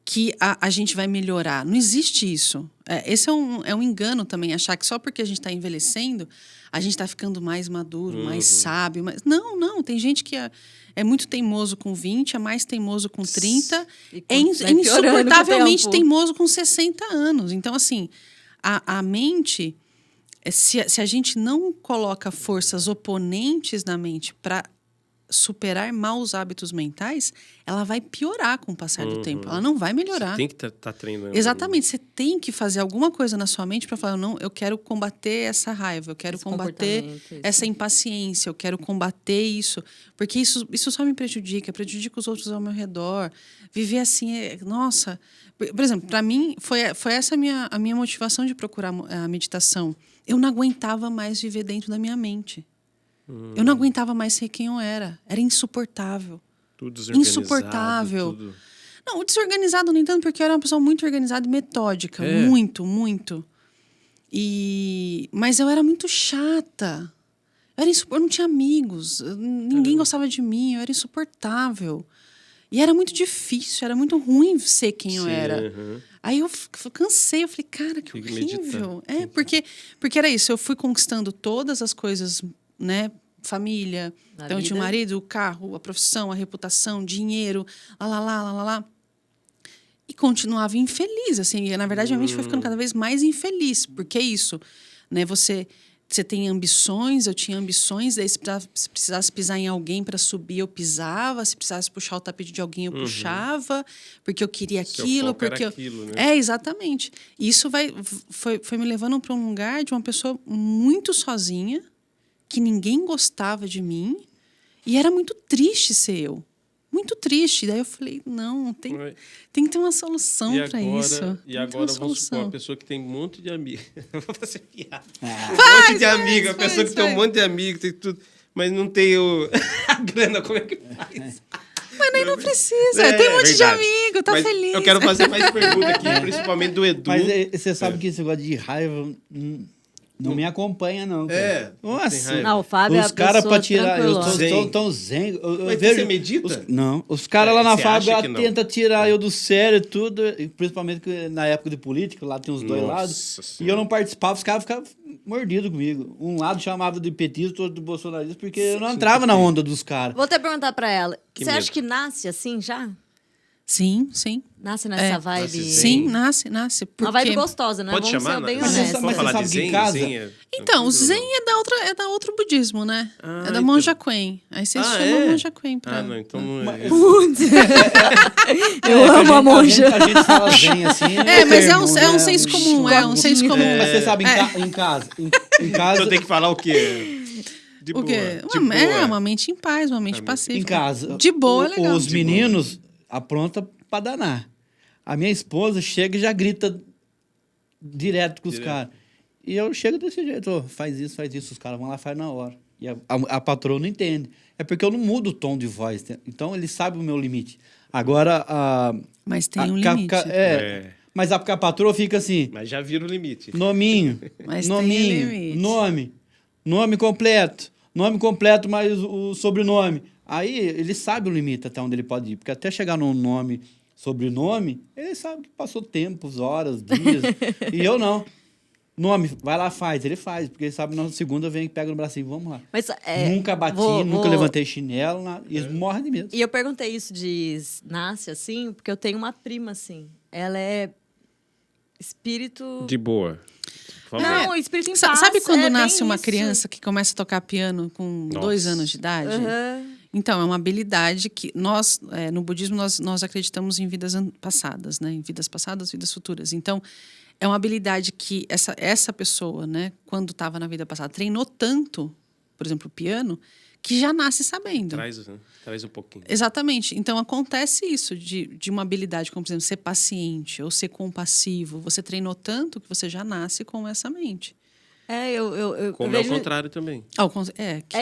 que a gente vai melhorar. Não existe isso. Esse é um engano também, achar que só porque a gente está envelhecendo, a gente está ficando mais maduro, mais sábio. Não. Tem gente que é muito teimoso com 20, é mais teimoso com 30, é insuportavelmente teimoso com 60 anos. Então, assim, a mente, se a gente não coloca forças oponentes na mente para superar maus hábitos mentais, ela vai piorar com o passar do tempo. Ela não vai melhorar. Você tem que estar treinando. Exatamente. Você tem que fazer alguma coisa na sua mente para falar, não, eu quero combater essa raiva, eu quero combater essa impaciência, eu quero combater isso. Porque isso só me prejudica os outros ao meu redor. Viver assim, nossa... Por exemplo, para mim, foi essa a minha motivação de procurar a meditação. Eu não aguentava mais viver dentro da minha mente. Eu não aguentava mais ser quem eu era. Era insuportável. Tudo desorganizado. Insuportável. Tudo... Não, desorganizado nem tanto, porque eu era uma pessoa muito organizada e metódica. Muito, muito. Mas eu era muito chata. Eu não tinha amigos. Ninguém gostava de mim. Eu era insuportável. E era muito difícil, era muito ruim ser quem eu era. Aí eu cansei, eu falei, cara, que horrível. Porque era isso, eu fui conquistando todas as coisas, né? Família, então eu tinha o marido, o carro, a profissão, a reputação, dinheiro, lá. E continuava infeliz, assim. E, na verdade, a mente foi ficando cada vez mais infeliz. Porque é isso, né? Você tem ambições, eu tinha ambições, daí se precisasse pisar em alguém para subir, eu pisava, se precisasse puxar o tapete de alguém, eu puxava, porque eu queria aquilo, porque era aquilo, né? Exatamente. E isso foi me levando para um lugar de uma pessoa muito sozinha, que ninguém gostava de mim, e era muito triste ser eu. Muito triste. Daí eu falei, não, tem que ter uma solução para isso. E agora vamos supor uma pessoa que tem um monte de amigos. Vou fazer piada. Um monte de amigos. A pessoa que tem um monte de amigos, tem tudo, mas não tem a grana, como é que faz? Mas nem não precisa. Tem um monte de amigo, tá feliz. Eu quero fazer mais perguntas aqui, principalmente do Edu. Mas você sabe que esse negócio de raiva não me acompanha, não. Cara. Nossa. Não, o Fábio os caras pra tirar. Eu tô tão zen. Mas você medita? Os caras lá na fábrica tentam tirar eu do sério e tudo. Principalmente na época de política, lá tem os dois lados. Senhora. E eu não participava, os caras ficavam mordidos comigo. Um lado chamava de petista, outro de bolsonarista, porque eu não entrava na onda dos caras. Vou até perguntar pra ela. Que Você medo. acha que nasce assim já? Sim. Nasce nessa vibe? Sim, nasce. Uma vibe gostosa, né? Pode Vamos chamar? ser bem Mas honestos. você falar sabe de que em zen, casa- Então, o Zen é da outro budismo, né? É da Monja Quen. Aí vocês chamam Monja Quen pra... não, então não é. Eu amo a monja. A gente fala zen assim. Mas é termo, um né? senso comum, é um senso comum. Mas você sabe, em casa. Em casa. Eu tenho que falar o quê? De O quê? boa. De boa. Uma mente em paz, uma mente pacífica. Em casa. De boa é legal. Os meninos aprontam pra danar. A minha esposa chega e já grita direto com os caras. E eu chego desse jeito, faz isso, os caras vão lá e fazem na hora. E a patroa não entende. É porque eu não mudo o tom de voz. Então, ele sabe o meu limite. Agora, Mas tem um limite. Mas a patroa fica assim, Mas já vira o limite. nominho, Mas tem um limite. nome completo, mais o sobrenome. Aí, ele sabe o limite até onde ele pode ir. Porque até chegar num nome, sobrenome, ele sabe que passou tempos, horas, dias. E eu não. Nome, vai lá, faz. Ele faz, porque ele sabe na segunda vem e pega no bracinho, vamos lá. Mas, Nunca bati, nunca levantei chinelo, e eles morrem de medo. E eu perguntei isso de nasce assim, porque eu tenho uma prima assim. Ela é espírito... De boa. Por favor. Não, espírito em paz. Sabe quando é nasce bem uma isso. criança que começa a tocar piano com 2 anos de idade? Aham. Então, é uma habilidade que nós, no budismo, nós acreditamos em vidas passadas, né? Em vidas passadas, vidas futuras. Então, é uma habilidade que essa pessoa, né, quando estava na vida passada, treinou tanto, por exemplo, o piano, que já nasce sabendo. Traz um pouquinho. Exatamente. Então, acontece isso de uma habilidade, como, por exemplo, ser paciente ou ser compassivo. Você treinou tanto que você já nasce com essa mente. Como é o contrário também.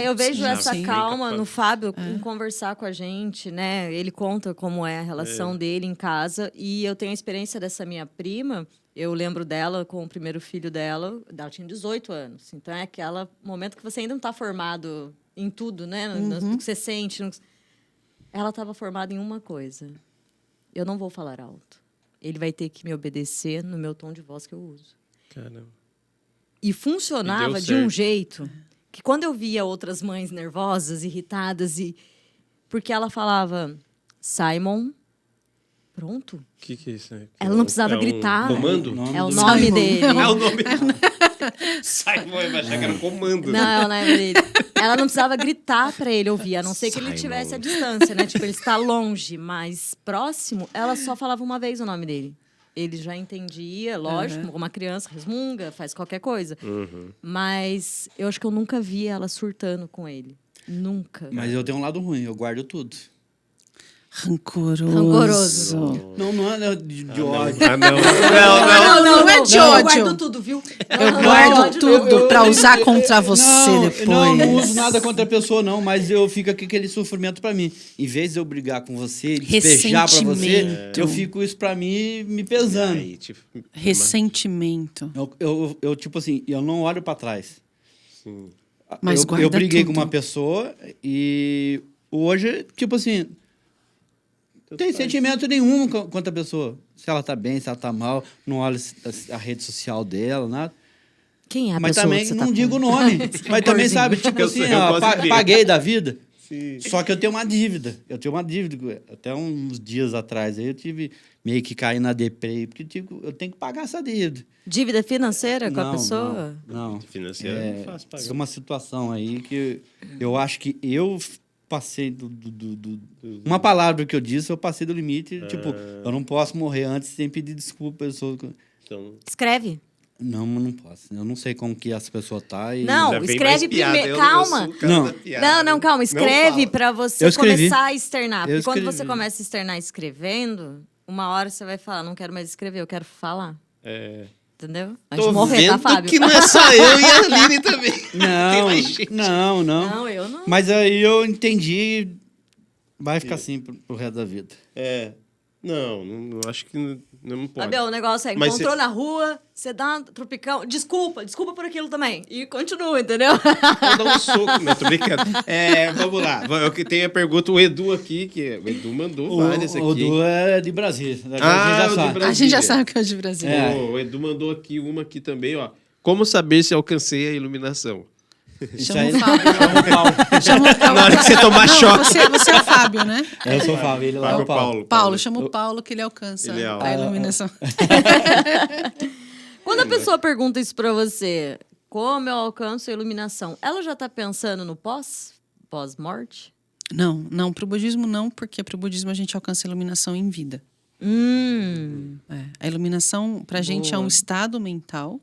Eu vejo essa sim. calma no Fábio em conversar com a gente, né? Ele conta como é a relação dele em casa. E eu tenho a experiência dessa minha prima. Eu lembro dela com o primeiro filho dela. Ela tinha 18 anos. Então, é aquele momento que você ainda não está formado em tudo, né? No que você sente. Ela estava formada em uma coisa. Eu não vou falar alto. Ele vai ter que me obedecer no meu tom de voz que eu uso. Caramba. E funcionava de um jeito que quando eu via outras mães nervosas, irritadas, porque ela falava, Simon, pronto. O que é isso? Ela não precisava gritar. Comando? É o nome dele. É o nome. Simon, eu achava que era comando. Não, é o nome dele. Ela não precisava gritar para ele ouvir, a não ser que ele estivesse à distância, né? Tipo, ele está longe, mas próximo, ela só falava uma vez o nome dele. Ele já entendia, lógico, como uma criança resmunga, faz qualquer coisa. Mas eu acho que eu nunca vi ela surtando com ele. Nunca. Mas eu tenho um lado ruim, eu guardo tudo. Rancoroso. Não é de ódio. Não é de ódio. Eu guardo tudo, viu? Eu guardo tudo pra usar contra você depois. Não uso nada contra a pessoa, não, mas eu fico com aquele sofrimento pra mim. Em vez de eu brigar com você, despejar pra você, eu fico isso pra mim me pesando. Aí, tipo, Ressentimento. Eu tipo assim, eu não olho pra trás. sim. Mas eu guarda briguei tudo. com uma pessoa e hoje, tipo assim, não tem sentimento nenhum contra a pessoa. Se ela tá bem, se ela tá mal, não olho a rede social dela, nada. Quem é a Mas pessoa também que você não tá digo o com? nome. Mas também, sabe, tipo assim, ó, paguei da vida. Sim. Só que eu tenho uma dívida. Até uns dias atrás aí eu tive meio que cair na deprê, porque tipo, eu tenho que pagar essa dívida. Dívida financeira com a pessoa? Não. Financeiro é fácil pagar. É uma situação aí que eu acho que eu passei uma palavra que eu disse, eu passei do limite. Tipo, eu não posso morrer antes sem pedir desculpa à pessoa. Então, Escreve. Não posso. Eu não sei como que essa pessoa tá. Não, já vem escreve mais piada, primeiro. eu Calma. sou o cara Não. da piada. Não, calma. Escreve fala. pra você Eu escrevi. começar a externar. Eu Porque quando você escrevi. começa a externar escrevendo, uma hora você vai falar, não quero mais escrever, eu quero falar. Entendeu? Antes Tô de morrer, tá, vendo Fábio? que não é só eu e a Aline também. Tem mais gente. Não. Não, eu não. Mas aí eu entendi. Vai ficar assim pro resto da vida. Não acho que não pode. Fábio, o negócio é, Mas encontrou na rua, você dá um tropicão, desculpa por aquilo também. E continua, entendeu? Vou dar um soco. Não, tô brincando. Vamos lá. Eu tenho a pergunta, o Edu aqui, que o Edu mandou várias aqui. O Du é de Brasília. Ah, o de Brasília. A gente já sabe que é de Brasil. O Edu mandou aqui uma aqui também, ó. Como saber se alcancei a iluminação? Isso Chama aí, o Fábio. chama o Paulo. Na hora que você tomar choque. Você é o Fábio, né? Eu sou o Fábio, ele lá é Fábio o Paulo. Paulo, chama o Paulo que ele alcança Ele é a iluminação. Quando a pessoa pergunta isso pra você, como eu alcanço a iluminação, ela já tá pensando no pós-morte? Não, pro budismo não, porque pro budismo a gente alcança a iluminação em vida. A iluminação pra gente é um estado mental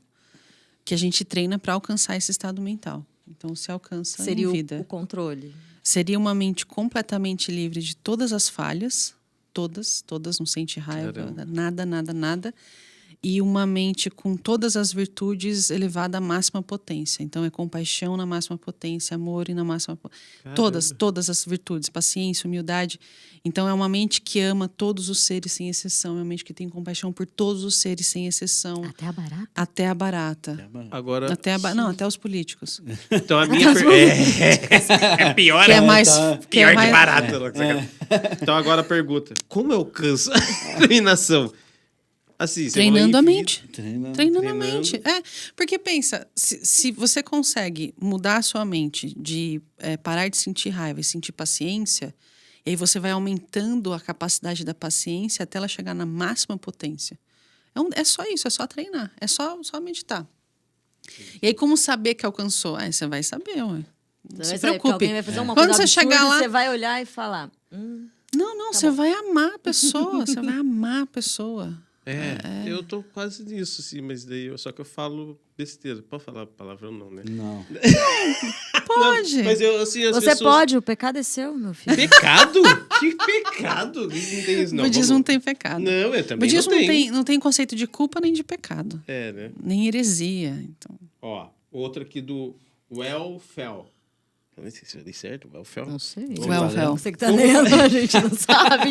que a gente treina pra alcançar esse estado mental. Então se alcança Seria em vida. o controle. Seria uma mente completamente livre de todas as falhas, todas, não sente raiva, nada. E uma mente com todas as virtudes elevada à máxima potência. Então, é compaixão na máxima potência, amor e na máxima potência. Todas as virtudes, paciência, humildade. Então, é uma mente que ama todos os seres sem exceção. É uma mente que tem compaixão por todos os seres sem exceção. Até a barata? Até a barata. Agora, Não, até os políticos. então a minha é pior, Que é mais... que é pior mais de barato. Então agora a pergunta, como eu alcanço a iluminação? Assim, você Treinando a falou mente. Treinando a mente. Porque pensa, se você consegue mudar a sua mente de parar de sentir raiva e sentir paciência, e aí você vai aumentando a capacidade da paciência até ela chegar na máxima potência. É só isso, é só treinar, é só meditar. E aí como saber que alcançou? Você vai saber, ué. Não se preocupe. Alguém vai fazer uma Quando coisa você absurda, chegar lá... você vai olhar e falar... Não, você vai amar a pessoa, você vai amar a pessoa. eu tô quase nisso, sim, mas daí só que eu falo besteira. Pode falar palavrão, não, né? Não. pode. Não, mas eu, assim, as Você pessoas... pode, o pecado é seu, meu filho. Pecado? Que pecado? Não tem isso, O não. budismo Vamos- não tem pecado. Não, eu O também budismo não tenho. não tem conceito de culpa nem de pecado. É, né? Nem heresia. Então. Ó, outra aqui do Well-Fel. Não sei se eu dei certo, Well-Fel. Não sei. Well. Você que tá lendo, a gente não sabe.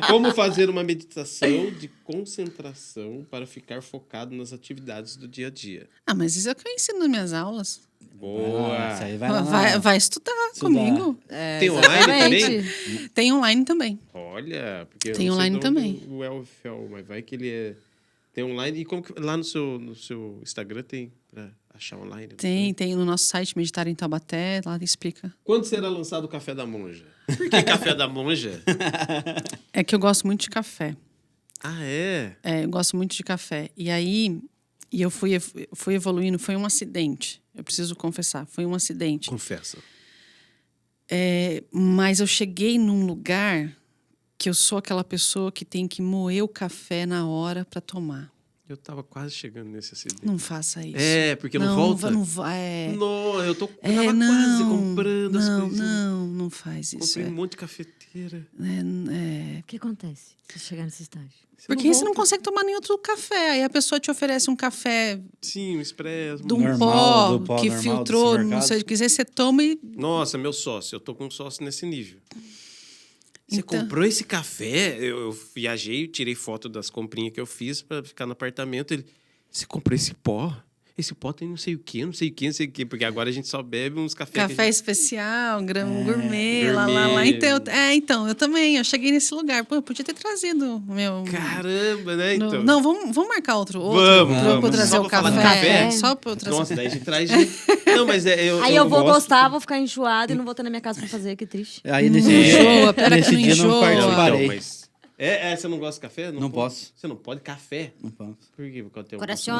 Como fazer uma meditação de concentração para ficar focado nas atividades do dia a dia? Ah, mas isso é o que eu ensino nas minhas aulas. Boa! Isso aí vai lá. Vai estudar comigo. Tem online também? Exatamente. Tem online também. Olha, porque Tem eu não sei online de onde também. O Well-Fel, mas vai que ele é... Tem online. E como que... lá no seu Instagram tem para achar online? Tem no nosso site Meditar em Taubaté, lá explica. Quando será lançado o Café da Monja? Por que Café da Monja? É que eu gosto muito de café. Ah, é? Eu gosto muito de café. E aí, eu fui evoluindo, foi um acidente. Eu preciso confessar, foi um acidente. Confessa. Mas eu cheguei num lugar que eu sou aquela pessoa que tem que moer o café na hora para tomar. Eu tava quase chegando nesse acidente. Não faça isso. É, porque não volta? Não vai. Não, eu tava quase comprando as coisas. Não faz isso. Comprei um monte de cafeteira. O que acontece se chegar nesse estágio? Porque aí você não consegue tomar nenhum outro café. Aí a pessoa te oferece um café Sim, um expresso. de um Normal, do pó pó que normal do filtrou, não supermercado. sei o que quiser, você toma e. Nossa, meu sócio. Eu tô com um sócio nesse nível. Você Então- comprou esse café? Eu viajei, tirei foto das comprinhas que eu fiz pra ficar no apartamento. Ele, você comprou esse pó? Esse pó tem não sei o quê, não sei o quê, não sei o quê. Porque agora a gente só bebe uns cafés. que a Café gente... especial, grão gourmet, lá. Então, eu também, eu cheguei nesse lugar. Pô, eu podia ter trazido o meu... Caramba, né? Então. Não, vamos marcar outro Vamos. pra eu trazer Só o pra falar café. de café? Só pra eu trazer. Nossa, daí a gente traz... Não, mas Aí eu vou gosto. gostar, vou ficar enjoado e não vou ter na minha casa pra fazer, que triste. Aí nesse Enjoa, pera nesse que não dia não enjoa. Não, participei. então, mas... você não gosta de café? Não pode? posso. Você não pode café? Não posso. Por quê? Porque tem Coração.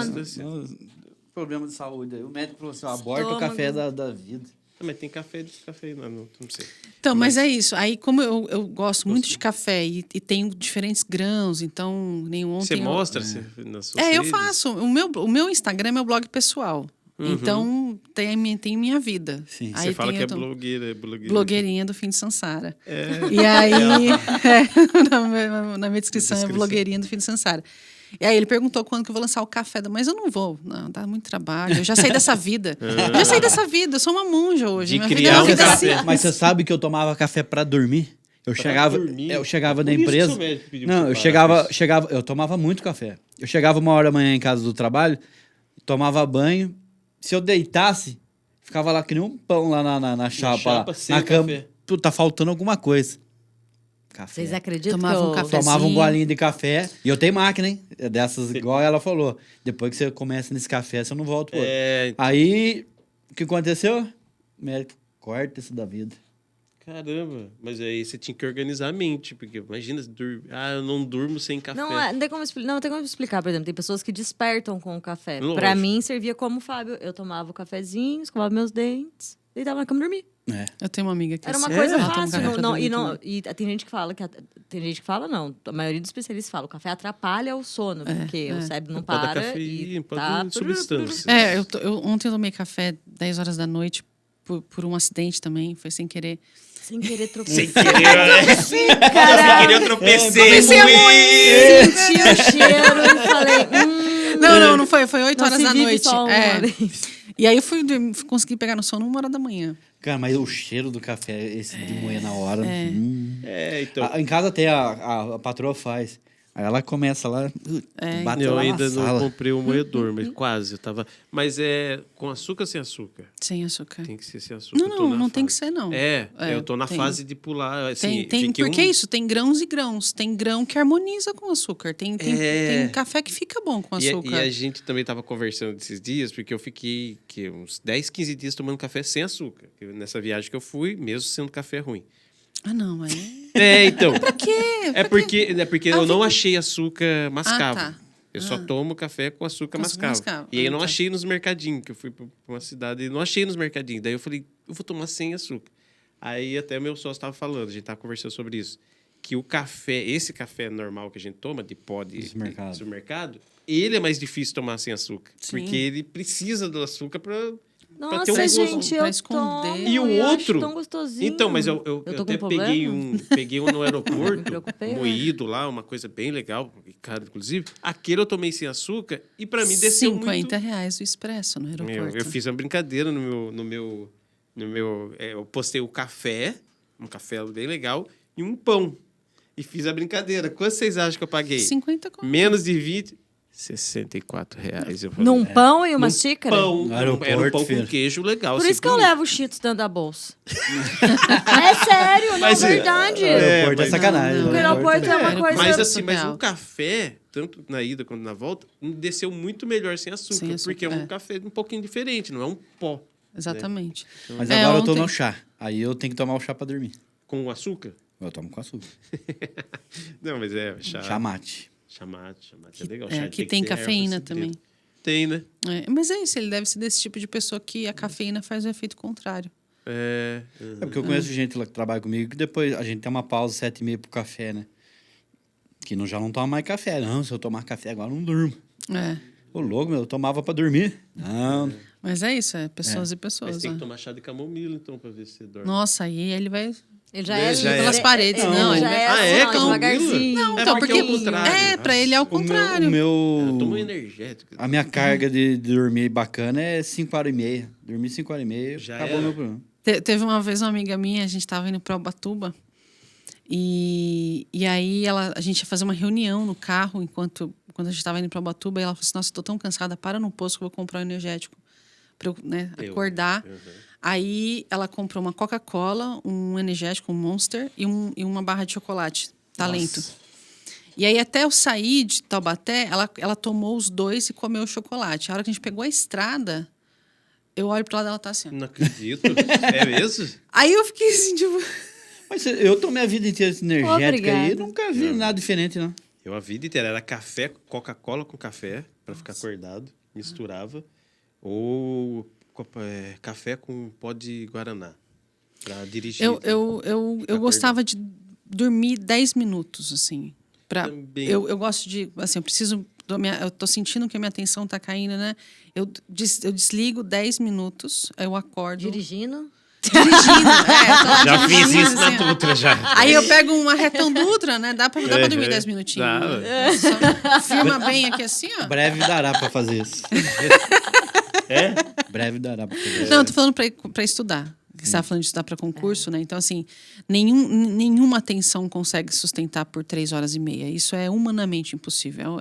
Problema de saúde aí. O médico falou assim: aborta o Estômago. café da vida. Mas tem café de café, não sei. Então, mas é isso. Aí, como eu gosto muito de café e tenho diferentes grãos, então nenhum ontem... Você mostra nas suas eu redes? faço. O meu Instagram é meu blog pessoal. Então, tem minha vida. Sim. Você fala que é eu tô- blogueira. Blogueirinha do fim de Sansara. E aí, na minha descrição é blogueirinha do fim de Sansara. E aí ele perguntou quando que eu vou lançar o café, mas eu não vou. Não, dá muito trabalho. Eu já saí dessa vida. Eu já saí dessa vida. Eu sou uma monja hoje. De Minha vida criar é uma um vida café. simples. Mas você sabe que eu tomava café pra dormir? Eu chegava da Por isso que empresa. seu médico pediu pra Não, você eu parar com chegava, isso. eu tomava muito café. Eu chegava 1h da manhã em casa do trabalho, tomava banho. Se eu deitasse, ficava lá que nem um pão lá na chapa, chapa lá, sem na cama. café. Pô, tá faltando alguma coisa. Café. Vocês acreditam Tomava que um eu... café. Tomava um Cafezinho. golinho de café. E eu tenho máquina, hein? É dessas, igual ela falou. Depois que você começa nesse café, você não volta pro outro. Aí, o que aconteceu? O médico, corta isso da vida. Caramba, mas aí você tinha que organizar a mente, porque imagina, eu não durmo sem café. Não tem como explicar, por exemplo, tem pessoas que despertam com o café. Lógico. Pra mim, servia como o Fábio. Eu tomava o cafezinho, escovava meus dentes, deitava na cama e dormia. É. Eu tenho uma amiga que Era uma assim, coisa ela toma fácil. café pra dormir também. E tem gente que fala não. A maioria dos especialistas fala, o café atrapalha o sono, porque o cérebro não Pode dar para cafeína, e pode tá... substância. Ontem eu tomei café 10 horas da noite por um acidente também, foi sem querer. Sem querer tropeçar. Sem querer, eu tropecei. Senti o cheiro e falei... Não foi 8 horas se da vive noite. só uma É. vez. E aí eu consegui pegar no sono 1h da manhã. Cara, mas o cheiro do café, esse de moer na hora. Então. Em casa até a patroa faz. Aí ela começa lá, bate Eu lá na ainda não sala. comprei o moedor, mas quase. Eu tava... Mas é com açúcar ou sem açúcar? Sem açúcar. Tem que ser sem açúcar. eu tô Não, na não tem fase. que ser, não. Eu tô na tem. fase de pular. Assim, Tem, porque é isso, tem grãos e grãos. Tem grão que harmoniza com açúcar. Tem café que fica bom com açúcar. E a gente também tava conversando esses dias, porque eu fiquei uns 10, 15 dias tomando café sem açúcar. Nessa viagem que eu fui, mesmo sendo café ruim. Ah, não, aí... Então. Pra quê? É porque eu não achei açúcar mascavo. Ah, tá. Eu só tomo café com açúcar Com açúcar mascavo. mascavo. E aí eu não tá. achei nos mercadinhos, que eu fui pra uma cidade e não achei nos mercadinhos. Daí eu falei, eu vou tomar sem açúcar. Aí até meu sócio estava falando, a gente estava conversando sobre isso, que o café, esse café normal que a gente toma, de pó de supermercado, ele é mais difícil tomar sem açúcar. Sim. Porque ele precisa do açúcar para pra ter um Nossa, gosto. gente, Pra eu esconder. tomo E o eu acho outro... tão gostosinho. Então, mas eu tô com até problema? peguei um no Me aeroporto, preocupei, moído lá, uma coisa bem legal, caro, inclusive. Aquele eu tomei sem açúcar e pra mim desceu muito... R$50 o expresso no aeroporto. Eu fiz uma brincadeira no meu eu postei o café, um café bem legal, e um pão. E fiz a brincadeira. Quanto vocês acham que eu paguei? 50 conto. Menos de 20... R$64. Eu falei, Num pão e uma num xícara? Pão, No era um aeroporto, pão filho. com queijo legal. Por assim, isso que eu bonito. levo o Cheetos dentro da bolsa. É sério, não é Mas, verdade. Aeroporto é mas- sacanagem. Não, O aeroporto é uma É, coisa... Mas assim, mas surreal. o café, tanto na ida quanto na volta, me desceu muito melhor sem açúcar. Sem açúcar, porque é um é. café um pouquinho diferente, não é um pó. Exatamente. Mas É, agora eu tô ontem- no chá. Aí eu tenho que tomar o chá pra dormir. Com açúcar? Eu tomo com açúcar. Não, mas é chá. Chá mate. Chamate é legal. É, Chá que que tem ser erva cafeína cidreira. também. Tem, né? É, mas é isso, ele deve ser desse tipo de pessoa que a cafeína faz o efeito contrário. É. É porque eu conheço gente lá que trabalha comigo que depois a gente tem uma pausa 7h30 pro café, né? Que já não toma mais café. Não, se eu tomar café agora eu não durmo. É. Ô, louco, meu, eu tomava pra dormir. Não. Mas é isso, é pessoas e Mas pessoas. tem que né? tomar chá de camomila, então, pra ver se você dorme. Nossa, aí ele vai. Ele já Ele é... já é- Pelas paredes, não, Ele ele já vai- é, Ah, é? assim, ó, Camomila? devagarzinho. Não, É então, porque porque. é o contrário. É, pra ele é ao O contrário. Eu tomo meu... energético. A minha carga de dormir bacana é 5h30. Dormir 5h30, Já acabou era. meu problema. Teve uma vez uma amiga minha, a gente tava indo pra Ubatuba. E aí a gente ia fazer uma reunião no carro quando a gente tava indo pra Ubatuba. E ela falou assim: Nossa, tô tão cansada, para no posto que eu vou comprar um energético pra eu, né, acordar. Aí ela comprou uma Coca-Cola, um energético, um Monster e uma barra de chocolate, Talento. E aí, até eu sair de Taubaté, ela tomou os dois e comeu o chocolate. A hora que a gente pegou a estrada, eu olho pra lá e ela tá assim. Ó. Não acredito. É mesmo? Aí eu fiquei assim, tipo. Mas eu tomei a vida inteira esse energético aí, Obrigada. nunca vi nada diferente, não. Eu a vida inteira era café, Coca-Cola com café, pra ficar acordado, misturava. Ou café com pó de Guaraná, pra dirigir. Eu gostava de dormir 10 minutos, assim. Também. Eu gosto de. Assim, eu tô sentindo que a minha atenção tá caindo, né? Eu desligo 10 minutos, aí eu acordo. Dirigindo. Dirigindo, Já fiz isso na assim, ó. Dutra, já. Aí eu pego uma retão Dutra, né? Dá pra dormir 10 minutinhos. Dá. Né? Só firma bem aqui assim, ó. Breve dará pra fazer isso. É? Breve dará pra fazer isso. Não, eu tô falando pra estudar. Você estava falando de estudar para concurso, né? Então, assim, nenhuma atenção consegue sustentar por 3h30. Isso é humanamente impossível.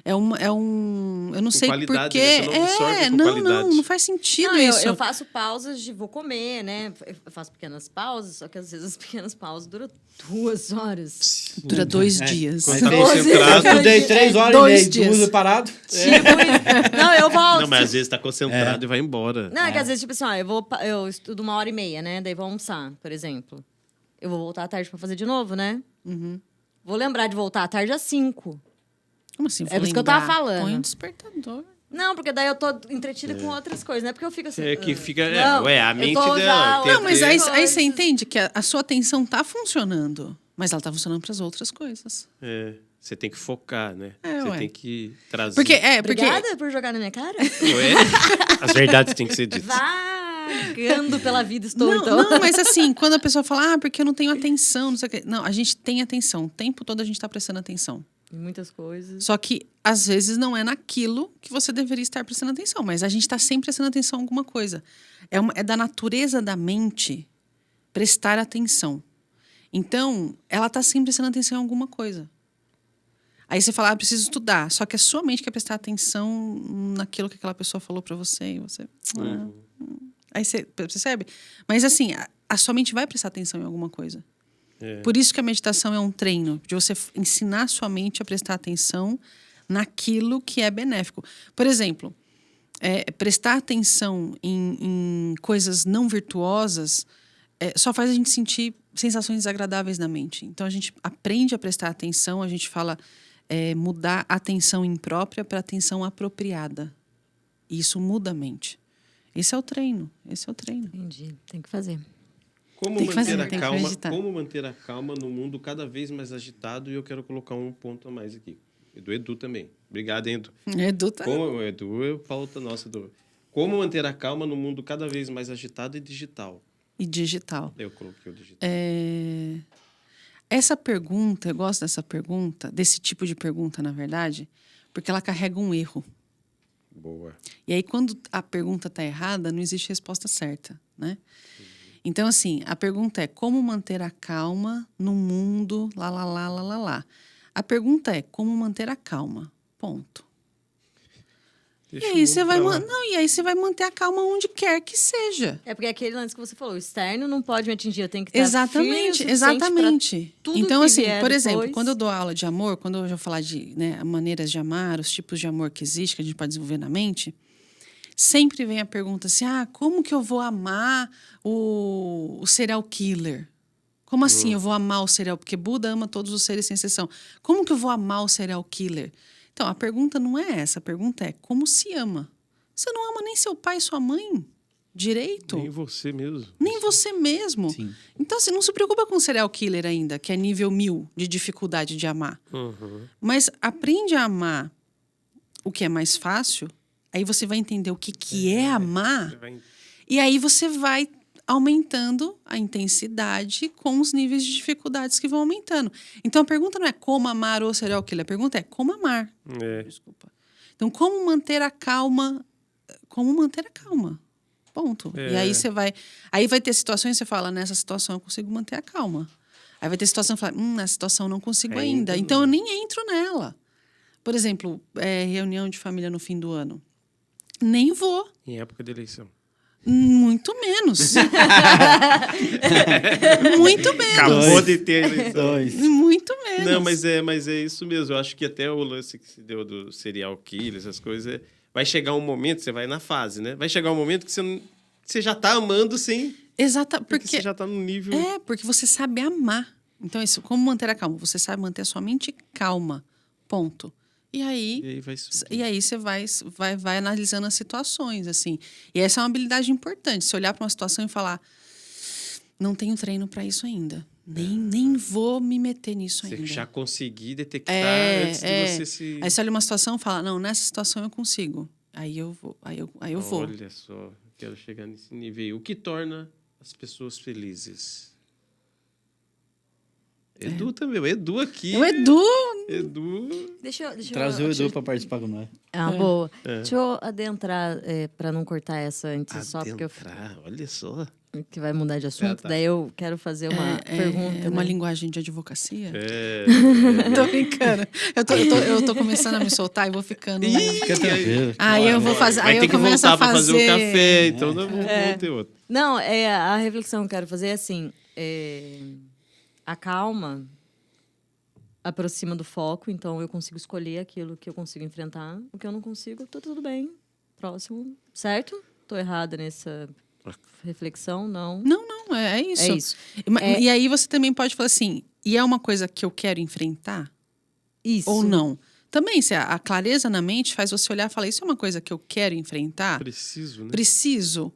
Eu não sei qualidade, porquê. né? Você não absorve com qualidade. Não faz sentido Não, isso. eu faço pausas de vou comer, né? Eu faço pequenas pausas, só que às vezes as pequenas pausas duram 2 horas. Dura 2 dias. Mas Tá eu concentrado. estudei 3h30, 2 dias. 2 parado. Não, eu volto. Não, mas às vezes tá concentrado e vai embora. Não, é que às vezes, tipo assim, ó, eu estudo 1h30, né? Daí vou almoçar, por exemplo. Eu vou voltar à tarde pra fazer de novo, né? Vou lembrar de voltar à tarde às 5. Como assim? É isso que eu tava lembrar? falando. Põe um despertador. Não, porque daí eu tô entretida com outras coisas, não é porque eu fico assim. É que fica. Não, a eu mente tô já dela. outra Não, mas aí coisa. você entende que a sua atenção tá funcionando, mas ela tá funcionando para as outras coisas. Você tem que focar, né? É, Você ué. tem que trazer. Porque Obrigada por jogar na minha cara. Ué? As verdades têm que ser ditas. Vagando pela vida estou, Não, então. não, mas assim, quando a pessoa fala, porque eu não tenho atenção, não sei o quê. Não, a gente tem atenção. O tempo todo a gente está prestando atenção. Em muitas coisas. Só que, às vezes, não é naquilo que você deveria estar prestando atenção. Mas a gente está sempre prestando atenção em alguma coisa. É da natureza da mente prestar atenção. Então, ela está sempre prestando atenção em alguma coisa. Aí você fala, preciso estudar. Só que a sua mente quer prestar atenção naquilo que aquela pessoa falou para você. E você... Aí você percebe? Mas assim, a sua mente vai prestar atenção em alguma coisa. Por isso que a meditação é um treino. De você ensinar a sua mente a prestar atenção naquilo que é benéfico. Por exemplo, prestar atenção em coisas não virtuosas só faz a gente sentir sensações desagradáveis na mente. Então, a gente aprende a prestar atenção, a gente fala mudar a atenção imprópria para atenção apropriada. E isso muda a mente. Esse é o treino. Entendi. Tem que fazer. Como Tem que manter fazer, a tem que calma? acreditar. Como manter a calma no mundo cada vez mais agitado? E eu quero colocar um ponto a mais aqui. Do Edu também. Obrigado, hein, Edu. Edu tá... Como o Edu é pauta nossa, Edu. Como manter a calma no mundo cada vez mais agitado e digital? E digital. Eu coloquei o digital. Essa pergunta, eu gosto dessa pergunta, desse tipo de pergunta, na verdade, porque ela carrega um erro. Boa. E aí, quando a pergunta está errada, não existe resposta certa, né? Então, assim, a pergunta é como manter a calma no mundo lá, lá, lá, lá, lá, lá. A pergunta é como manter a calma, ponto. Deixa E o aí, mundo você vai, pra lá. e aí você vai manter a calma onde quer que seja. É porque aquele lance que você falou, o externo não pode me atingir, eu tenho que estar Exatamente, firme o suficiente exatamente. pra tudo Então, que assim, vier por exemplo, depois. quando eu dou aula de amor, quando eu vou falar de, né, maneiras de amar, os tipos de amor que existem, que a gente pode desenvolver na mente, sempre vem a pergunta assim, como que eu vou amar o serial killer? Como assim eu vou amar o serial? Porque Buda ama todos os seres sem exceção. Como que eu vou amar o serial killer? Então, a pergunta não é essa. A pergunta é como se ama? Você não ama nem seu pai e sua mãe direito. Nem você mesmo. Nem você mesmo. Sim. Então, assim, não se preocupa com o serial killer ainda, que é nível 1000 de dificuldade de amar. Uhum. Mas aprende a amar o que é mais fácil, aí você vai entender o que é amar, Você vai- e aí você vai aumentando a intensidade com os níveis de dificuldades que vão aumentando. Então, a pergunta não é como amar o serial killer, a pergunta é como amar. É. Desculpa. Então, como manter a calma? Como manter a calma? Ponto. É. E aí você vai... Aí vai ter situações que você fala, nessa situação eu consigo manter a calma. Aí vai ter situação que você fala, nessa situação eu não consigo ainda. Ainda Então, não. eu nem entro nela. Por exemplo, reunião de família no fim do ano. Nem vou. Em época de eleição. Muito menos. Muito menos. Acabou de ter a eleição. Dois. Muito menos. Não, mas é isso mesmo. Eu acho que até o lance que se deu do serial killer, essas coisas, vai chegar um momento, você vai na fase, né? Vai chegar um momento que você já tá amando sem... Exata, Porque porque você já tá no nível... porque você sabe amar. Então, isso, como manter a calma? Você sabe manter a sua mente calma. Ponto. E aí vai subir. E aí você vai analisando as situações, assim. E essa é uma habilidade importante. Se olhar para uma situação e falar, não tenho treino para isso ainda. Nem vou me meter nisso Você ainda. já conseguir detectar antes de você se... Aí você olha uma situação e fala, não, nessa situação eu consigo. Aí eu vou. Aí eu vou. Olha só, quero chegar nesse nível aí. O que torna as pessoas felizes? Edu também. O Edu aqui. O Edu... Edu... Deixa eu Trazer o Edu para participar com nós. boa. Deixa eu adentrar, para não cortar essa antes, só porque Olha só. que vai mudar de assunto. Tá. Daí eu quero fazer uma pergunta. É uma né? linguagem de advocacia? É. Tô brincando. Eu tô começando a me soltar e vou ficando... Fica tranquilo. Aí eu vou fazer... Vai Aí ter eu que começo voltar a para fazer o fazer... café, então não vamos ter outro. Não, a reflexão que eu quero fazer é assim: a calma aproxima do foco, então eu consigo escolher aquilo que eu consigo enfrentar. O que eu não consigo, tá tudo bem. Próximo, certo? Tô errada nessa reflexão? Não. Não, é isso. É isso. E aí você também pode falar assim, e é uma coisa que eu quero enfrentar? Isso. Ou não? Também, se a clareza na mente faz você olhar e falar, isso é uma coisa que eu quero enfrentar? Preciso, né? Preciso?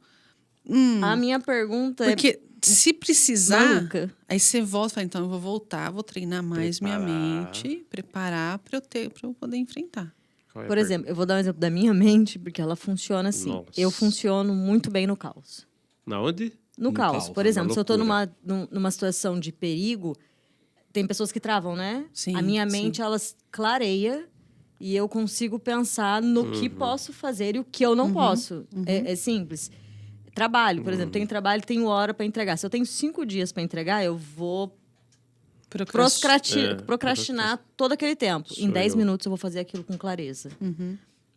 A minha pergunta Porque se precisar, maluca. aí você volta e fala, então eu vou voltar, vou treinar mais minha Preparar. mente, preparar para eu poder enfrentar. Qual é a Por exemplo, eu vou dar um exemplo da minha mente, porque ela funciona assim. Nossa. Eu funciono muito bem no caos. pergunta? Na onde? No caos. caos, Por exemplo, na se eu tô loucura. numa situação de perigo, tem pessoas que travam, né? Sim, A minha sim. mente, ela clareia e eu consigo pensar no que posso fazer e o que eu não posso. É simples. Trabalho, por exemplo. Tenho trabalho, tenho hora para entregar. Se eu tenho 5 dias para entregar, eu vou procrastinar todo aquele tempo. Sou Em 10 eu. minutos eu vou fazer aquilo com clareza.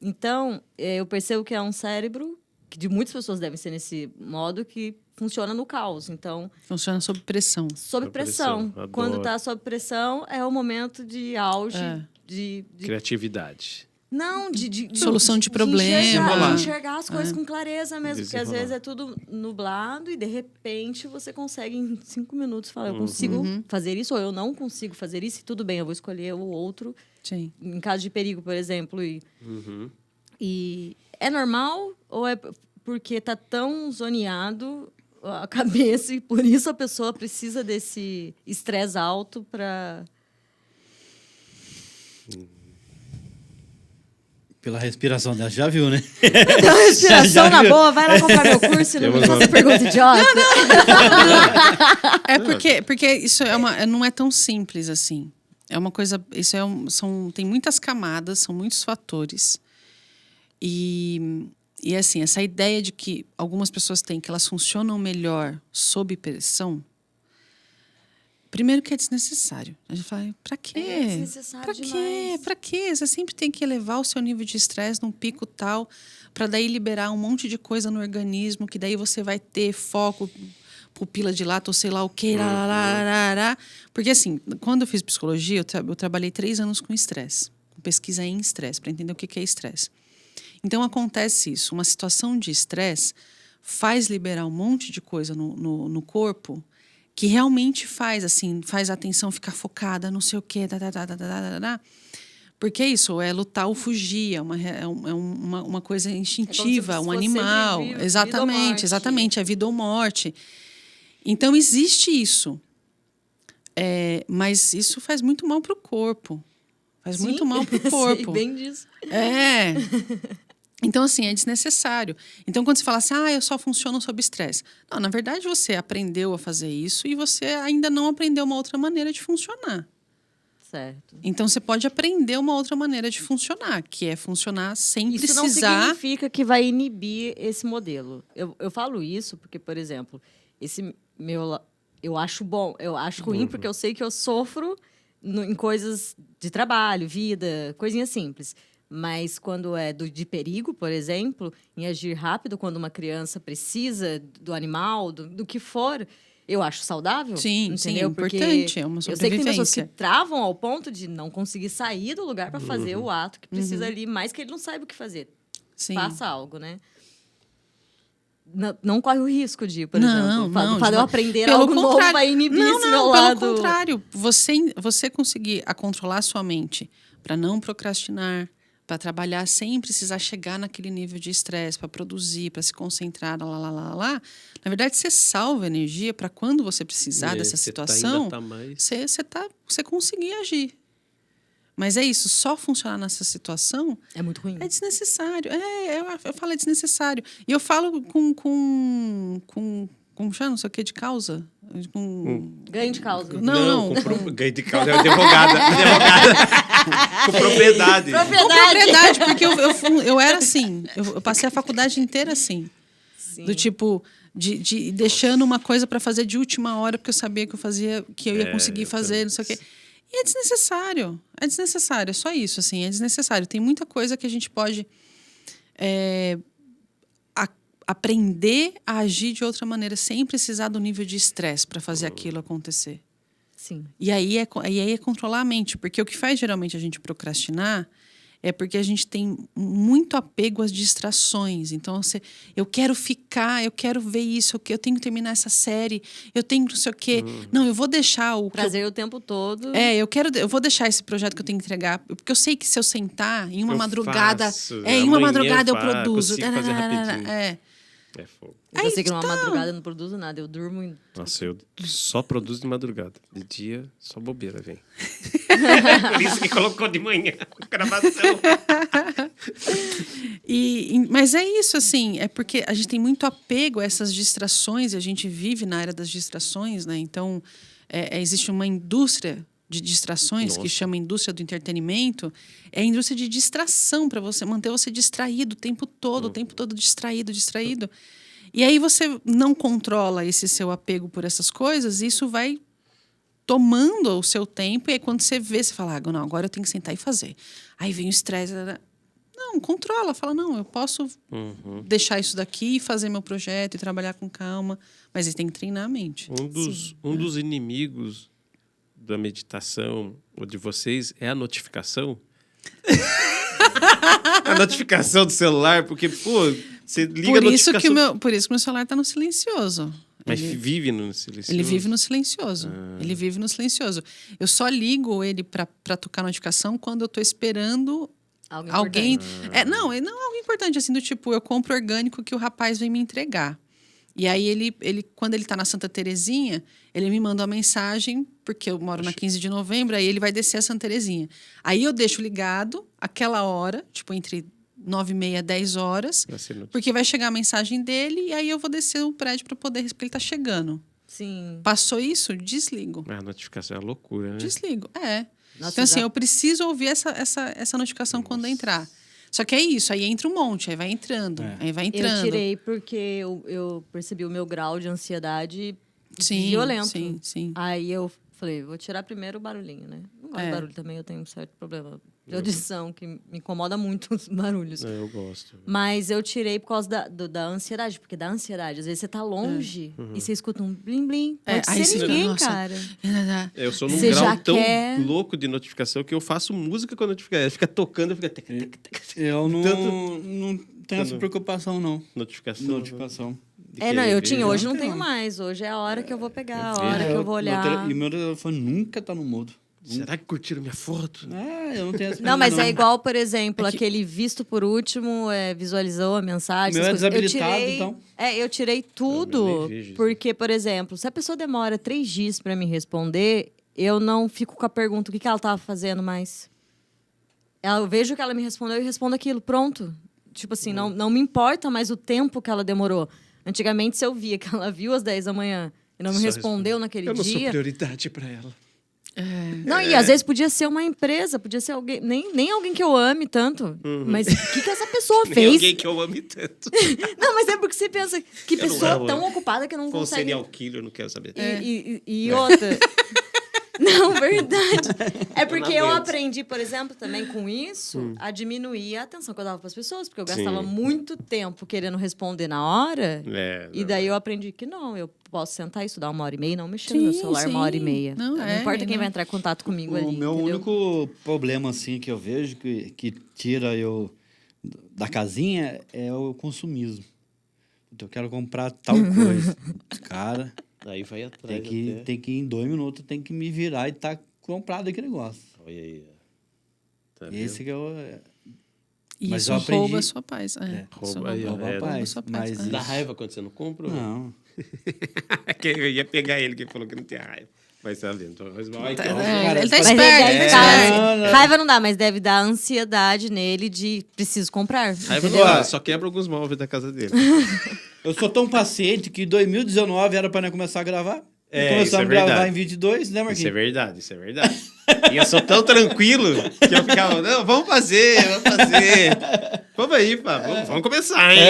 Então, eu percebo que é um cérebro que de muitas pessoas devem ser nesse modo que funciona no caos. Então, Funciona sob pressão. sob pressão. Adoro. Quando está sob pressão, é o momento de auge de Criatividade. não, de Solução de problema. De enxergar as coisas com clareza mesmo. Porque às Desenrolar. vezes é tudo nublado e, de repente, você consegue em 5 minutos falar, eu consigo fazer isso ou eu não consigo fazer isso. E tudo bem, eu vou escolher o outro. Sim. Em caso de perigo, por exemplo. Uhum. E é normal ou é porque tá tão zoneado a cabeça e por isso a pessoa precisa desse estresse alto para... Pela respiração dela, já viu, né? Então, respiração na boa, vai lá comprar meu curso e não me faça pergunta idiota. Porque isso não é tão simples assim. É uma coisa. Tem muitas camadas, são muitos fatores. E assim, essa ideia de que algumas pessoas têm que elas funcionam melhor sob pressão. Primeiro que é desnecessário. A gente fala, pra quê? É desnecessário pra quê? demais. Pra quê? Você sempre tem que elevar o seu nível de estresse num pico tal, pra daí liberar um monte de coisa no organismo, que daí você vai ter foco, pupila de lata ou sei lá o quê. Porque assim, quando eu fiz psicologia, eu trabalhei 3 anos com estresse. Com pesquisa em estresse, pra entender o que é estresse. Então acontece isso. Uma situação de estresse faz liberar um monte de coisa no corpo que realmente faz a atenção ficar focada, não sei o quê, porque é isso, é lutar ou fugir, é uma coisa instintiva, um animal, exatamente, é vida ou morte. Então existe isso, mas isso faz muito mal para o corpo, muito mal para o corpo. Sei bem disso. Então, assim, é desnecessário. Então, quando você fala assim, eu só funciono sob estresse. Não, na verdade, você aprendeu a fazer isso e você ainda não aprendeu uma outra maneira de funcionar. Certo. Então, você pode aprender uma outra maneira de funcionar, que é funcionar sem Isso precisar... não significa que vai inibir esse modelo. Eu falo isso porque, por exemplo, esse meu... Eu acho bom, eu acho ruim porque eu sei que eu sofro em coisas de trabalho, vida, coisinhas simples. Mas quando é de perigo, por exemplo, em agir rápido, quando uma criança precisa do animal, do que for, eu acho saudável. Sim, entendeu? sim, importante, é uma sobrevivência. Eu sei que tem pessoas que travam ao ponto de não conseguir sair do lugar para fazer o ato que precisa ali, mais que ele não saiba o que fazer. Sim. Faça algo, né? Não corre o risco de, por exemplo, eu aprender algo novo vai inibir esse meu lado. Pelo contrário, você conseguir controlar a sua mente para não procrastinar, para trabalhar sem precisar chegar naquele nível de estresse, para produzir, para se concentrar, na verdade, você salva energia para quando você precisar dessa situação, você conseguir agir. Mas é isso, só funcionar nessa situação... É muito ruim. É desnecessário. Eu falo é desnecessário. E eu falo como chama, não sei o que, de causa. Ganho de causa. Não. Ganho de causa é advogada. Com propriedade. Com propriedade, porque eu era assim. Eu passei a faculdade inteira assim. Sim. Do tipo, de deixando uma coisa para fazer de última hora, porque eu sabia que eu ia conseguir fazer, não sei o quê. E é desnecessário. É só isso, assim, é desnecessário. Tem muita coisa que a gente pode aprender a agir de outra maneira, sem precisar do nível de estresse para fazer aquilo acontecer. Sim. E aí é controlar a mente, porque o que faz geralmente a gente procrastinar é porque a gente tem muito apego às distrações. Então, eu quero ver isso, eu tenho que terminar essa série, eu tenho não sei o quê. Não, eu vou deixar o... Prazer o tempo todo. Eu vou deixar esse projeto que eu tenho que entregar, porque eu sei que se eu sentar em uma madrugada... eu produzo. Fazer rapidinho. É fogo. Eu sei que numa madrugada eu não produzo nada, eu durmo... Nossa, eu só produzo de madrugada. De dia, só bobeira, vem. Por isso que colocou de manhã, gravação. Mas é isso, assim, é porque a gente tem muito apego a essas distrações, e a gente vive na era das distrações, né? Então, existe uma indústria de distrações, que chama indústria do entretenimento, é a indústria de distração para manter você distraído o tempo todo distraído. E aí você não controla esse seu apego por essas coisas, e isso vai tomando o seu tempo, e aí quando você vê, você fala, não, agora eu tenho que sentar e fazer. Aí vem o estresse. Não, controla, fala, não, eu posso deixar isso daqui, fazer meu projeto e trabalhar com calma, mas aí tem que treinar a mente. Um dos inimigos da meditação ou de vocês é a notificação. A notificação do celular, porque, você liga a notificação... Por isso que meu celular está no silencioso. Mas vive no silencioso? Ele vive no silencioso. Ele vive no silencioso. Eu só ligo ele para tocar notificação quando eu estou esperando alguém... Não algo importante, assim, do tipo, eu compro orgânico que o rapaz vem me entregar. E aí, ele quando ele está na Santa Terezinha, ele me manda uma mensagem, porque eu moro na 15 de novembro, aí ele vai descer a Santa Terezinha. Aí eu deixo ligado aquela hora, tipo, entre 9h30, 10 horas, porque vai chegar a mensagem dele e aí eu vou descer o prédio para poder, porque ele tá chegando. Sim. Passou isso, desligo. A notificação é uma loucura, né? Desligo, Nossa, então, assim, já- eu preciso ouvir essa notificação quando entrar. Só que é isso, aí entra um monte, aí vai entrando, aí vai entrando. Eu tirei porque eu percebi o meu grau de ansiedade Sim, violento. sim. Aí eu falei, vou tirar primeiro o barulhinho, né? Não gosto de barulho também, eu tenho um certo problema de audição, que me incomoda muito os barulhos. Eu gosto. Mas eu tirei por causa da ansiedade, porque dá ansiedade. Às vezes você tá longe e você escuta um blim-blim. Pode aí ser você fica, ninguém, nossa. cara. Eu sou num Você grau já tão quer- louco de notificação que eu faço música com a notificação. Fica tocando, fica... Eu não, Tanto- não tenho essa preocupação, não. Notificação. Não, eu tinha, hoje não Não tenho tem. mais. Hoje é a hora que eu vou pegar, a hora que eu vou olhar. E meu telefone nunca tá no mudo. Será que curtiram minha foto? Eu não tenho essa Não, mas não. é igual, por exemplo, aquele visto por último, visualizou a mensagem. Meu é essas coisas. desabilitado, eu tirei, então. Eu tirei Eu tudo, nem vejo isso. porque, por exemplo, se a pessoa demora 3 dias para me responder, eu não fico com a pergunta o que ela tava fazendo mais. Eu vejo que ela me respondeu e respondo aquilo, pronto. Tipo assim, não me importa mais o tempo que ela demorou. Antigamente, se eu via que ela viu às 10 da manhã e não me Só respondeu naquele Eu não sou dia... prioridade pra ela. Não, e às vezes podia ser uma empresa, podia ser alguém, nem alguém que eu ame tanto. Mas o que essa pessoa Nem fez? alguém que eu ame tanto. Não, mas é porque você pensa que Eu não pessoa amo. tão ocupada que não For um consegue. serial killer, eu não quero saber. E outra. Não, verdade. É porque eu aguento. aprendi, por exemplo, também com isso, a diminuir a atenção que eu dava para as pessoas, porque eu Sim. gastava muito tempo querendo responder na hora. E Não. daí eu aprendi que não, eu posso sentar e estudar 1h30 e não mexer no meu Sim, celular sim. 1h30. Não, importa quem não. vai entrar em contato comigo ali. O meu entendeu? único problema, assim, que eu vejo que tira eu da casinha é o consumismo. Então, eu quero comprar tal coisa. Cara, Aí vai atrás. tem que ir em 2 minutos, tem que me virar e tá comprado aquele negócio. Olha aí. Tá Esse que eu... E Mas isso eu aprendi- rouba a sua paz. Isso Rouba aí, ó. rouba a rouba a paz, sua paz. mas- Dá raiva quando você não compra? Não. Que eu ia pegar ele, que ele falou que não tinha raiva. Mas tá vendo? Mas, ó, então, Cara, Ele tá Mas esperto. deve ele tá dar- esperto. não. Raiva não dá, mas deve dar ansiedade nele de preciso comprar. raiva entendeu? não dá, só quebra alguns móveis da casa dele. Eu sou tão paciente que em 2019 era pra nós começar a gravar. É, Começamos isso é a gravar verdade. em 22, né, Isso é Marquinhos? verdade, isso é verdade. E eu sou tão tranquilo que eu ficava, não, vamos fazer. Vamos aí, pá, vamos começar, hein?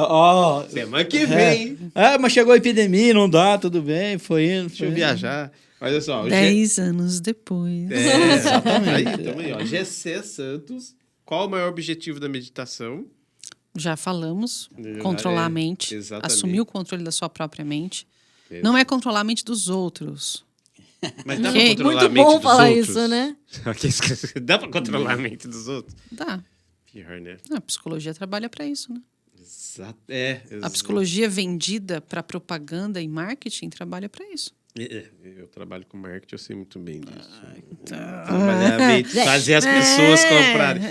Ó, semana que vem. Mas chegou a epidemia, não dá, tudo bem, foi indo. Deixa eu viajar. Olha só. o 10 anos depois. Exatamente. Aí, também, ó. Gessé Santos. Qual o maior objetivo da meditação? Já falamos. Já, Controlar a mente. exatamente. Assumir o controle da sua própria mente. Não é controlar a mente dos outros. Mas dá Ok. pra controlar Muito a mente bom dos falar outros? isso, né? Dá pra controlar a mente dos outros? Dá. Pior, né? A psicologia trabalha para isso, né? Exato. A psicologia vendida para propaganda e marketing trabalha para isso. Eu trabalho com marketing, eu sei muito bem disso. Tá. Trabalhar a mente, fazer as pessoas comprarem.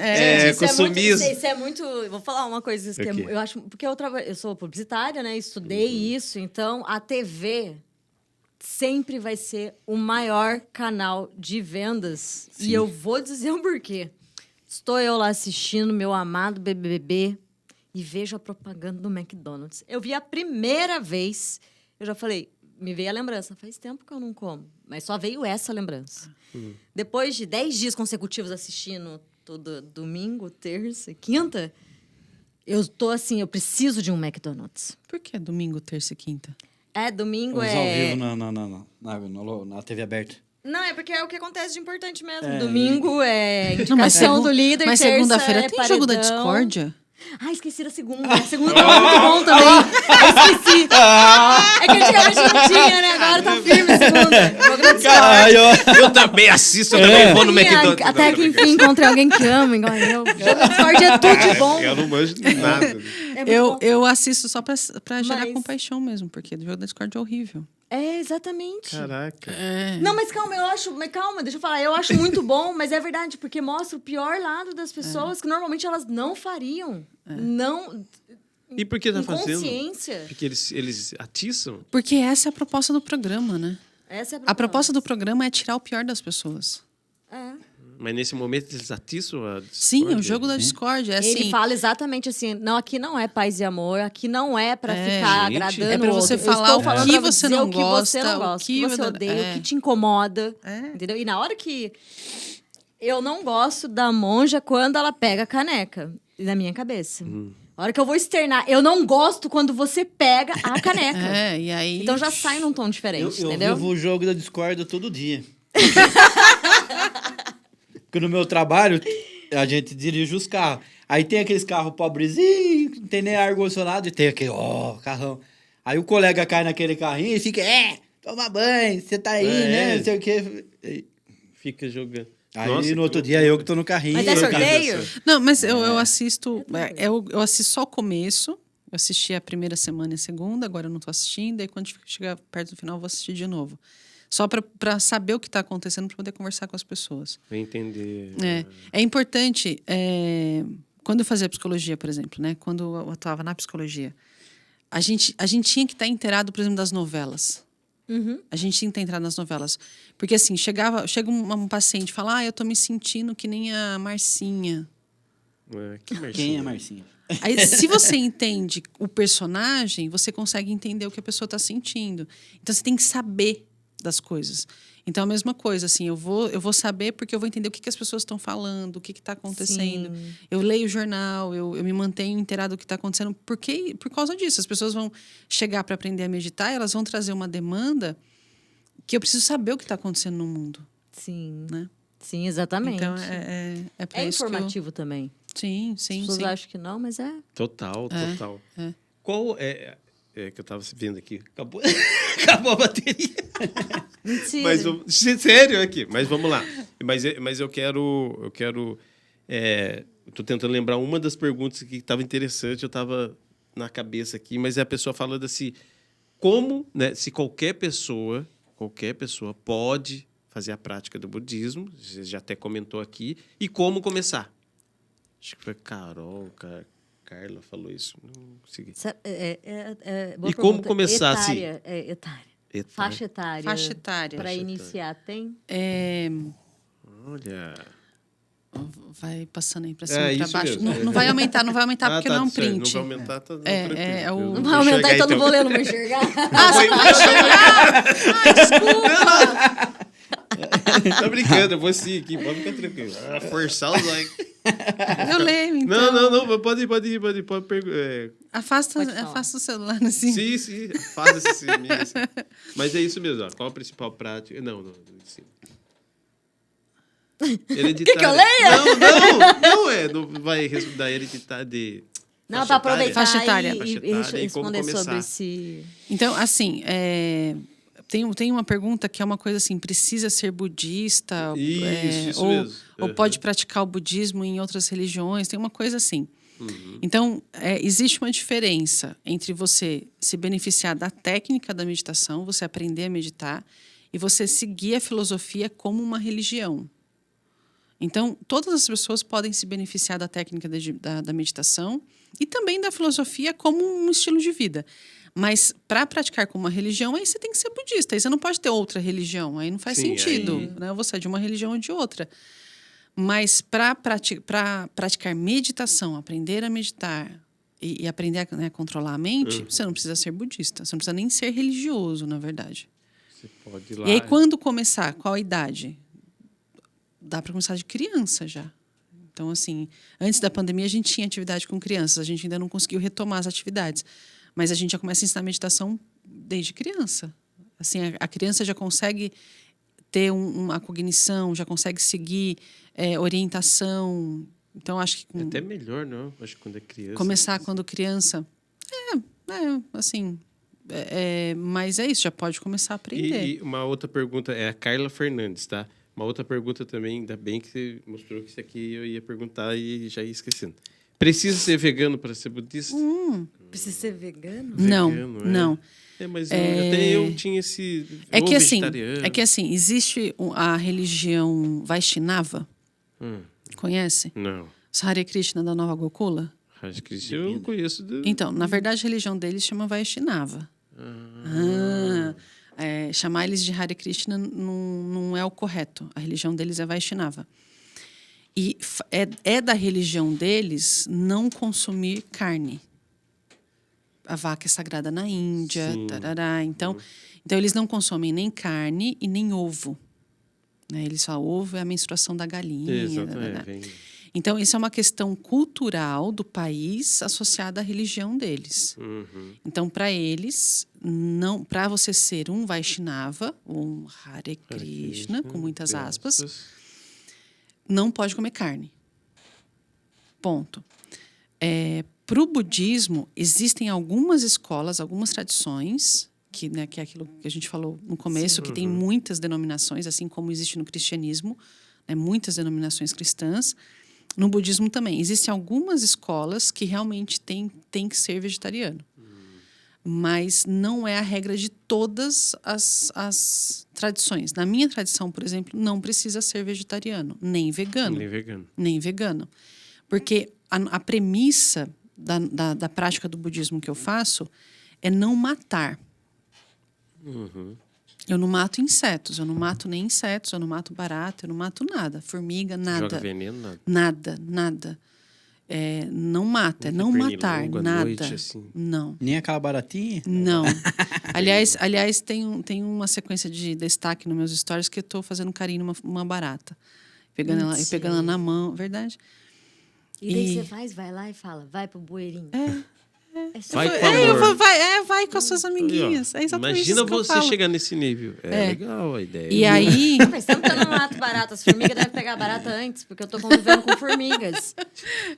Consumismo. Isso é muito. Vou falar uma coisa que O quê? eu acho. Porque eu sou publicitária, né? Estudei isso, então a TV sempre vai ser o maior canal de vendas. Sim. E eu vou dizer o porquê. Estou eu lá assistindo meu amado BBB e vejo a propaganda do McDonald's. Eu vi a primeira vez, eu já falei, me veio a lembrança. Faz tempo que eu não como, mas só veio essa lembrança. Depois de 10 dias consecutivos assistindo todo domingo, terça e quinta, eu tô assim, eu preciso de um McDonald's. Por que domingo, terça e quinta? Domingo Vamos é... ao vivo na TV aberta. Não, é porque é o que acontece de importante mesmo. Domingo é Não, mas indicação do líder, mas terça segunda-feira é tem jogo da paredão. Discórdia? Esqueci da segunda. A segunda tá muito bom também. Eu esqueci. É que antigamente não tinha, né? Agora tá firme a segunda. Jogo da Discord. Eu também assisto, eu também vou no Sim, McDonald's. até que enfim encontrei alguém que ama, igual eu. Jogo da Discord é tudo de bom. Eu não manjo de nada. É muito bom. Eu assisto só pra gerar Mas- compaixão mesmo, porque o jogo da Discord é horrível. Exatamente. Caraca. Não, mas calma, deixa eu falar. Eu acho muito bom, mas é verdade, porque mostra o pior lado das pessoas que normalmente elas não fariam. Não. E por que tá fazendo? Inconsciência. Porque eles atiçam? Porque essa é a proposta do programa, né? Essa é A proposta do programa é tirar o pior das pessoas. Mas nesse momento eles atiçam a discórdia? Sim, o jogo da discórdia. É assim, Ele fala exatamente assim, não, aqui não é paz e amor, aqui não é pra ficar gente. agradando É pra o você outro. Eu falar estou o falando que pra você dizer não o que você não gosta, gosta, o que você odeia, o que te incomoda, entendeu? E na hora que... Eu não gosto da monja quando ela pega a caneca, na minha cabeça. A hora que eu vou externar, eu não gosto quando você pega a caneca. e aí... Então já sai num tom diferente, Eu entendeu? vivo o jogo da discórdia todo dia. Porque no meu trabalho, a gente dirige os carros. Aí tem aqueles carros pobrezinhos, não tem nem ar-condicionado, e tem aquele, carrão. Aí o colega cai naquele carrinho e fica, toma banho, você tá aí, né, não sei o quê. Fica jogando. Aí Nossa, no outro que dia eu que tô no carrinho. Mas é sorteio? Não, mas eu assisto... Eu assisto só o começo. Eu assisti a primeira semana e a segunda, agora eu não tô assistindo. Aí quando chegar perto do final, eu vou assistir de novo. Só para saber o que está acontecendo, para poder conversar com as pessoas. Pra entender. É importante... quando eu fazia psicologia, por exemplo, né? Quando eu atuava na psicologia, a gente tinha que estar inteirado, por exemplo, das novelas. A gente tinha que estar inteirado nas novelas. Porque assim, chega um paciente e fala, eu tô me sentindo que nem a Marcinha. Que Marcinha? Quem é Marcinha? Aí, se você entende o personagem, você consegue entender o que a pessoa está sentindo. Então, você tem que saber das coisas. Então, a mesma coisa, assim, eu vou saber porque eu vou entender o que as pessoas estão falando, o que está acontecendo. Sim. Eu leio o jornal, eu me mantenho inteirado do que está acontecendo. Por causa disso, as pessoas vão chegar para aprender a meditar, elas vão trazer uma demanda que eu preciso saber o que está acontecendo no mundo. Sim. Né? Sim, exatamente. Então, é para É isso que informativo também. Sim, As sim, pessoas sim. acham que não, mas é. Total. Qual é que eu tava vendo aqui? Acabou a bateria. Mentira. Mas, sério aqui. Mas vamos lá. Mas eu quero... eu tô tentando lembrar uma das perguntas que estava interessante. Eu estava na cabeça aqui. Mas é a pessoa falando assim... Como, né? Se qualquer pessoa pode fazer a prática do budismo. Você já até comentou aqui. E como começar? Acho que foi Carla falou isso. Não consegui. Boa E como pergunta. começar, etária, assim? Etária. Etária. Faixa etária. Faixa etária. Para Faixa iniciar, tem? Olha... Vai passando aí pra cima, pra isso baixo. mesmo. Não vai aumentar porque não é um certo. print. Não vai aumentar, tá tranquilo. o- Não vai aumentar, então não vou ler, não vou enxergar. Você não vai enxergar? Desculpa! Tá brincando, eu vou sim aqui, pode ficar tranquilo. Forçar os likes. Eu leio, então. Não, pode ir. Afasta o celular, assim. Sim, faz esse mim, assim. Mas é isso mesmo, ó. Qual a principal prática? Não sim. Hereditária. Que eu leia? Não vai da hereditária de... Não, para aproveitar Faixa etária. e responder como sobre começar. esse... Então, assim, tem uma pergunta que é uma coisa assim, precisa ser budista? Isso ou, mesmo. ou pode praticar o budismo em outras religiões? Tem uma coisa assim. Uhum. Então, existe uma diferença entre você se beneficiar da técnica da meditação, você aprender a meditar, e você seguir a filosofia como uma religião. Então, todas as pessoas podem se beneficiar da técnica da meditação e também da filosofia como um estilo de vida. Mas, para praticar como uma religião, aí você tem que ser budista. Aí você não pode ter outra religião. Aí não faz sentido. Né? Você é de uma religião ou de outra. Mas, para praticar meditação, aprender a meditar e aprender a controlar a mente, você não precisa ser budista. Você não precisa nem ser religioso, na verdade. Você pode ir lá. E aí, quando começar? Qual a idade? Dá para começar de criança já. Então, assim, antes da pandemia a gente tinha atividade com crianças, a gente ainda não conseguiu retomar as atividades. Mas a gente já começa a ensinar meditação desde criança. Assim, a criança já consegue ter uma cognição, já consegue seguir orientação. Então, acho que... É até melhor, não? Acho que quando é criança... Começar quando criança... assim... mas é isso, já pode começar a aprender. E uma outra pergunta é a Carla Fernandes, tá? Uma outra pergunta também, ainda bem que você mostrou que isso aqui eu ia perguntar e já ia esquecendo. Precisa ser vegano para ser budista? Precisa ser vegano? Não. Mas até eu tinha esse... É que assim, existe a religião Vaishnava. Conhece? Não. Os Hare Krishna da Nova Gokula? Hare Krishna eu conheço. Então, na verdade, a religião deles chama Vaishnava. Chamar eles de Hare Krishna não é o correto. A religião deles é Vaishnava. E é da religião deles não consumir carne. A vaca é sagrada na Índia, tarará. Então, eles não consomem nem carne e nem ovo. Né? Eles falam, ovo é a menstruação da galinha. Então, isso é uma questão cultural do país associada à religião deles. Então, para eles, para você ser um Vaishnava, um Hare Krishna, com muitas aspas, não pode comer carne. Ponto. Para o budismo, existem algumas escolas, algumas tradições, que é aquilo que a gente falou no começo, que tem muitas denominações, assim como existe no cristianismo, né, muitas denominações cristãs. No budismo também. Existem algumas escolas que realmente tem que ser vegetariano. Mas não é a regra de todas as tradições. Na minha tradição, por exemplo, não precisa ser vegetariano, nem vegano. Nem vegano. Porque a premissa da prática do budismo que eu faço é não matar. Eu não mato insetos, eu não mato nem insetos, eu não mato barata, eu não mato nada. Formiga, nada. Joga veneno, nada. Nada. Não mata, não matar, nada. Noite, assim. Não. Nem aquela baratinha? Não. Aliás, tem uma sequência de destaque nos meus stories que eu tô fazendo carinho numa barata. Pegando ela na mão, verdade. E daí você vai lá e fala, vai pro bueirinho. Vai com amor. Vai com as suas amiguinhas. É exatamente Imagina isso que você eu falo. chegar nesse nível. Legal a ideia. E aí... Mas sempre que eu não mato barata, as formigas devem pegar barata antes, porque eu tô convivendo com formigas.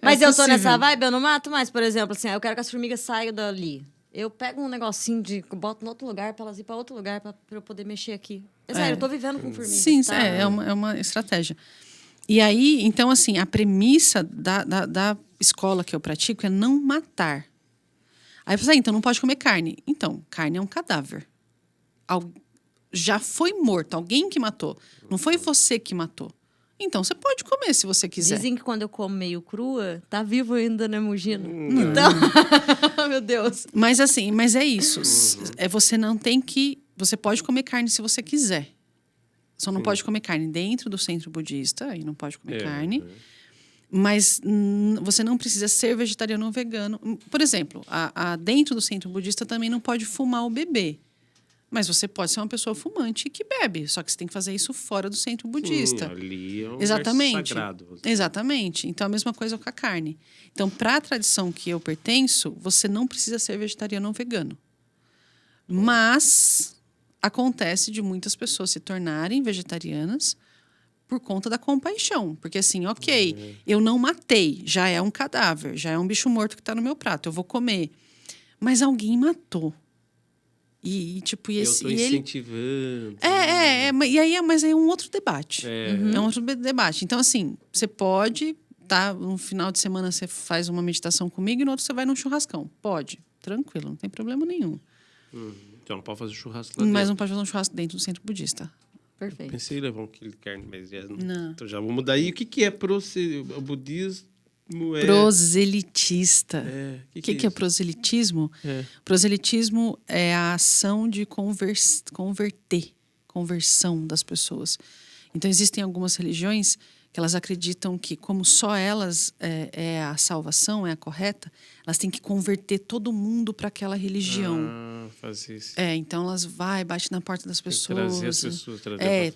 Mas eu tô nessa vibe, eu não mato mais, por exemplo, assim, eu quero que as formigas saiam dali. Eu pego um negocinho boto em outro lugar pra elas ir pra outro lugar pra eu poder mexer aqui. Sério, eu tô vivendo com formigas. Sim, tá? é uma estratégia. E aí, então, assim, a premissa da escola que eu pratico é não matar. Aí você então não pode comer carne. Então, carne é um cadáver. Já foi morto, alguém que matou. Não foi você que matou. Então, você pode comer se você quiser. Dizem que quando eu como meio crua, tá vivo ainda, né, Mugino? Então, meu Deus. Mas assim, é isso. Você não tem que... Você pode comer carne se você quiser. Só não pode comer carne dentro do centro budista. Aí não pode comer carne. Mas você não precisa ser vegetariano ou vegano. Por exemplo, dentro do centro budista também não pode fumar ou beber. Mas você pode ser uma pessoa fumante que bebe. Só que você tem que fazer isso fora do centro budista. Ali é um Exatamente. sagrado. Exatamente. Então, a mesma coisa com a carne. Então, para a tradição que eu pertenço, você não precisa ser vegetariano ou vegano. Mas acontece de muitas pessoas se tornarem vegetarianas por conta da compaixão. Porque assim, eu não matei, já é um cadáver, já é um bicho morto que está no meu prato, eu vou comer. Mas alguém matou. E eu estou incentivando. Mas aí é um outro debate. É um outro debate. Então, assim, você pode, no final de semana você faz uma meditação comigo e no outro você vai num churrascão. Pode, tranquilo, não tem problema nenhum. Então não pode fazer churrasco lá dentro. Mas não pode fazer um churrasco dentro do centro budista. Perfeito. Pensei em levar um quilo de carne, mas não. Então já vou mudar. E o que é o budismo? Proselitista. O que é proselitismo? Proselitismo é a ação de conversão das pessoas. Então, existem algumas religiões que elas acreditam que, como só elas é a salvação, é a correta, elas têm que converter todo mundo para aquela religião. Fazer isso. Então elas bate na porta das pessoas. Trazer as pessoas.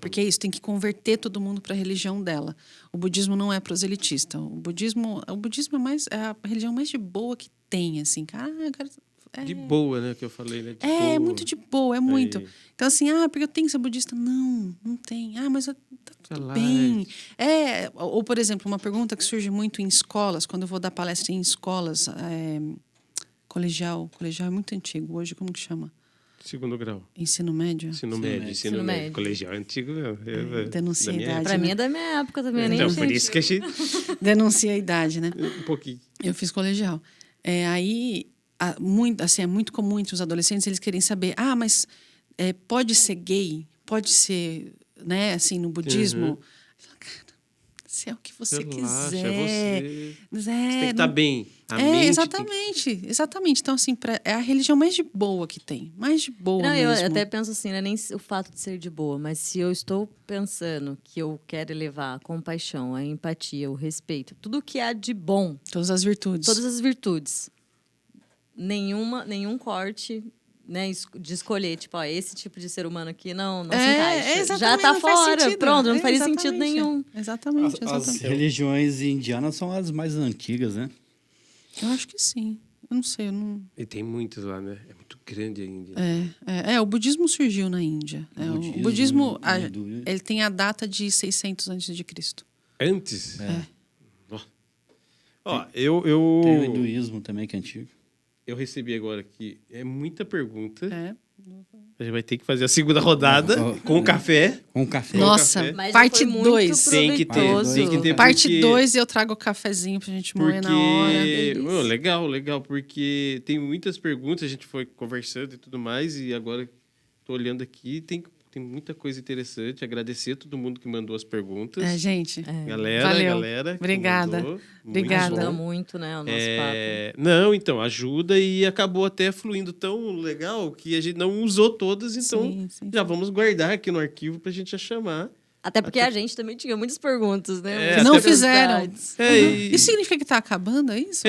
Porque é isso, tem que converter todo mundo para a religião dela. O budismo não é proselitista. O budismo é a religião mais de boa que tem, assim. De boa, né, que eu falei, né? É muito de boa, é muito. Então, assim, porque eu tenho que ser budista. Não tem. Mas tá tudo bem. Ou, por exemplo, uma pergunta que surge muito em escolas, quando eu vou dar palestra em escolas, colegial é muito antigo. Hoje, como que chama? Segundo grau. Ensino médio? Ensino médio. Colegial é antigo mesmo. Denuncia a idade. Pra mim é da minha época também, nem Então, por isso que a gente... Denuncia a idade, né? Um pouquinho. Eu fiz colegial. Aí... é muito comum entre os adolescentes eles querem saber, mas pode ser gay? Pode ser, né, assim, no budismo? Cara, Se é o que você Relaxa, quiser. é você tem que não- estar bem. A mente tem que- exatamente. Exatamente. Então, assim, é a religião mais de boa que tem. Mais de boa Não, eu mesmo. até penso assim, não é nem o fato de ser de boa, mas se eu estou pensando que eu quero elevar a compaixão, a empatia, o respeito, tudo que há de bom, Todas as virtudes. todas as virtudes, nenhum corte, né, de escolher, tipo, ó, esse tipo de ser humano aqui não se encaixa. exatamente, Já tá não faz fora, sentido. pronto, não faria Exatamente. sentido nenhum. Exatamente, As exatamente. religiões indianas são as mais antigas, né? Eu acho que sim. Eu não sei, eu não... E tem muitos lá, né? É muito grande a Índia. o budismo surgiu na Índia. O budismo, hindu, ele tem a data de 600 a.C. Antes? É. Ó, Tem o hinduísmo também, que é antigo. eu recebi agora aqui muita pergunta. É. A gente vai ter que fazer a segunda rodada com café. Com café. Nossa, café. Mas parte foi muito 2. Tem que ter, proveitoso. tem que ter. Parte porque- 2 eu trago o cafezinho pra gente moer na hora. Delícia. Oh, legal, porque tem muitas perguntas, a gente foi conversando e tudo mais, e agora tô olhando aqui, tem muita coisa interessante. Agradecer a todo mundo que mandou as perguntas. Gente, Galera, Valeu. galera. que Obrigada. mandou. Muito Obrigada. Ajuda bom. muito, né, o nosso papo. Não, então, ajuda e acabou até fluindo tão legal que a gente não usou todas, então Sim. já vamos guardar aqui no arquivo pra gente já chamar. Até porque a gente também tinha muitas perguntas, né? É, Muitas não até- fizeram. curiosidades. Isso significa que tá acabando, é isso?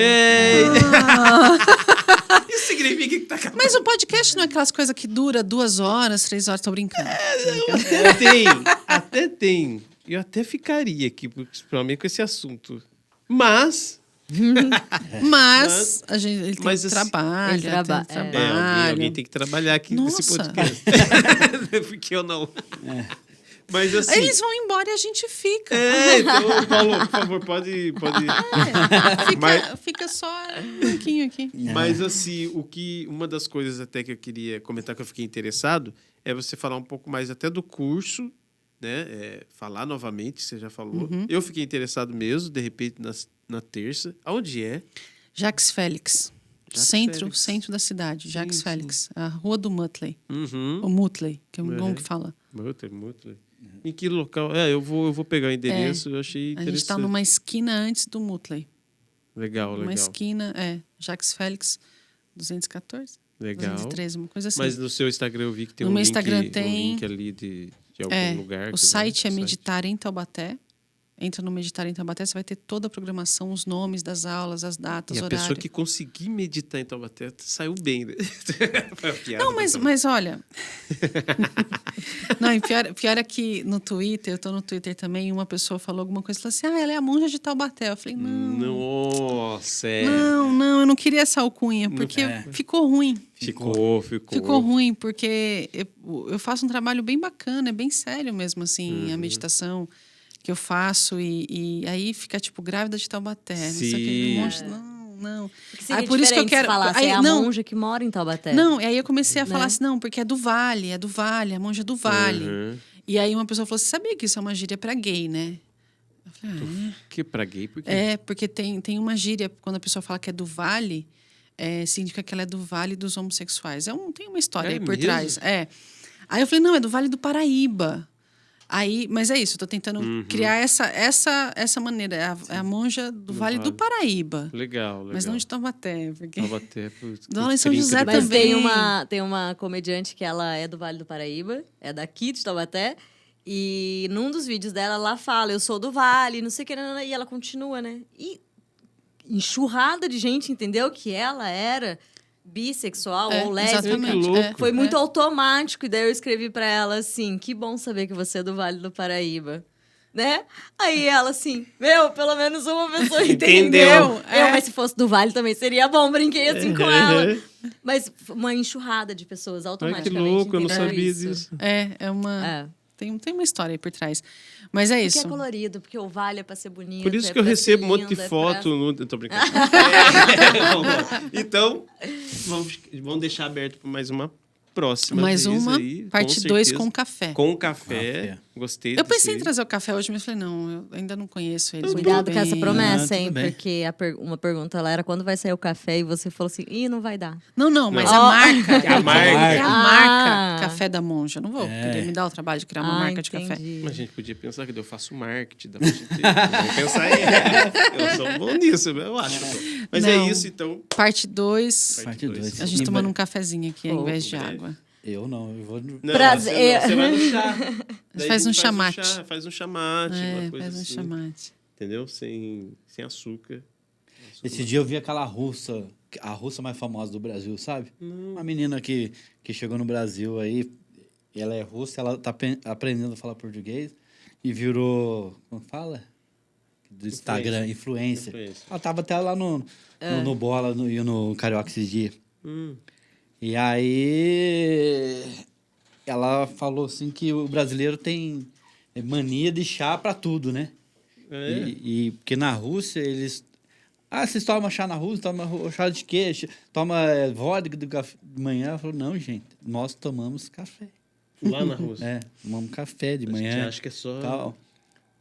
Isso significa que tá acabando. Mas o podcast não é aquelas coisas que dura 2 horas, 3 horas, tô brincando. Até tem. Eu até ficaria aqui, principalmente com esse assunto. Mas Mas a gente, ele tem Mas assim, trabalho, ele traba- tem é. trabalho. alguém tem que trabalhar aqui nesse Nossa. podcast. Porque eu não. Mas assim. Eles vão embora e a gente fica. Então, Paulo, por favor, pode. Fica só um pouquinho aqui. Mas assim, uma das coisas até que eu queria comentar que eu fiquei interessado é você falar um pouco mais até do curso, né? Falar novamente, você já falou. Eu fiquei interessado mesmo, de repente, na terça. Aonde é? Jacques Félix. Jacques Félix. Centro da cidade. Jacques sim. Félix. A rua do Mutley. Uhum. O Mutley, que é como que fala. Mutley. Em que local? Eu vou pegar o endereço, eu achei A interessante. gente tá numa esquina antes do Mutley. Legal. Uma esquina, Jacques Félix 214. Legal. 213, uma coisa assim. Mas no seu Instagram eu vi que tem No um meu link, Instagram um tem. link ali de algum lugar. O que site vai- é Meditar em Taubaté. Entra no Meditar em Taubaté, você vai ter toda a programação, os nomes das aulas, as datas, E a horário. pessoa que conseguir meditar em Taubaté saiu bem, né? Foi uma piada, Não, mas mas olha. Não, e pior é que no Twitter, eu tô no Twitter também, e uma pessoa falou alguma coisa, falou assim: ela é a monja de Taubaté. Eu falei: Nossa, não, eu não queria essa alcunha, porque ficou ruim. Ficou Ruim, porque eu faço um trabalho bem bacana, é bem sério mesmo, assim, a meditação que eu faço, e aí fica, tipo, grávida de Taubaté. Não sei o que, um monte, não. Porque seria Por isso que eu diferente quero. se falasse, aí, é a não, monja que mora em Taubaté. não, e aí eu comecei a Né? falar assim, não, porque é do Vale, a monja do Vale. E aí uma pessoa falou, você sabia que isso é uma gíria pra gay, né? Eu falei, Que pra gay? Porque porque tem uma gíria, quando a pessoa fala que é do Vale, significa que ela é do Vale dos homossexuais. Tem uma história aí por mesmo? trás. Aí eu falei, não, é do Vale do Paraíba. Aí, mas é isso, eu tô tentando criar essa maneira. É a monja do Vale do Paraíba. Legal. Mas não de Taubaté, porque... Taubaté. putz, Não, em São trinca José de- Mas também. tem uma comediante que ela é do Vale do Paraíba, é daqui de Taubaté, e num dos vídeos dela, ela fala, eu sou do Vale, não sei o que, e ela continua, né? E enxurrada de gente entendeu que ela era bissexual ou lésbica. exatamente, Que louco. Foi muito automático, e daí eu escrevi pra ela assim, que bom saber que você é do Vale do Paraíba. Né? Aí ela assim, pelo menos uma pessoa entendeu. Mas se fosse do Vale também seria bom, brinquei assim com ela. Mas uma enxurrada de pessoas Ai, que automaticamente louco, eu não entenderam sabia isso. disso. Tem uma história aí por trás. Mas é Porque isso. é colorido, porque o Vale é pra ser bonito. Por isso é que eu pra recebo ser um monte de lindo, foto. Eu tô brincando. Então, vamos deixar aberto para mais uma próxima Mais vez uma, aí, parte com 2 certeza. com café. Com café. Gostei. Eu pensei em trazer o café hoje, mas falei, não, eu ainda não conheço eles. muito Cuidado bem. com essa promessa, hein? tudo bem. Porque uma pergunta lá era quando vai sair o café e você falou assim, ih, não vai dar. Não, mas Não. a marca. A marca. A Ah. marca Café da Monja. Eu não vou querer me dar o trabalho de criar uma marca de café. entendi. Mas a gente podia pensar que eu faço marketing, dá pra gente vamos pensar aí. Eu sou bom nisso, eu acho. Mas Não. é isso, então. Parte 2, Parte 2. a gente tomando um cafezinho aqui ao invés de breve. água. Eu não, eu vou... Não, Prazer. Você vai no chá. Daí Faz a um gente chamate. Faz um chamate, uma coisa Faz um assim. chamate. Entendeu? Sem açúcar. Esse dia eu vi aquela russa, a russa mais famosa do Brasil, sabe? Uma menina que chegou no Brasil aí, ela é russa, ela tá aprendendo a falar português e virou, como fala? Do Instagram, influencer. Ela tava até lá no Bola e no Carioca esses dias. E aí ela falou assim que o brasileiro tem mania de chá pra tudo, né? E porque na Rússia eles... Ah, vocês tomam chá na Rússia? Toma chá de quê? Toma vodka de manhã? Ela falou, não, gente, nós tomamos café. Lá na Rússia. É, tomamos café de A gente manhã. acha que é só... Tal.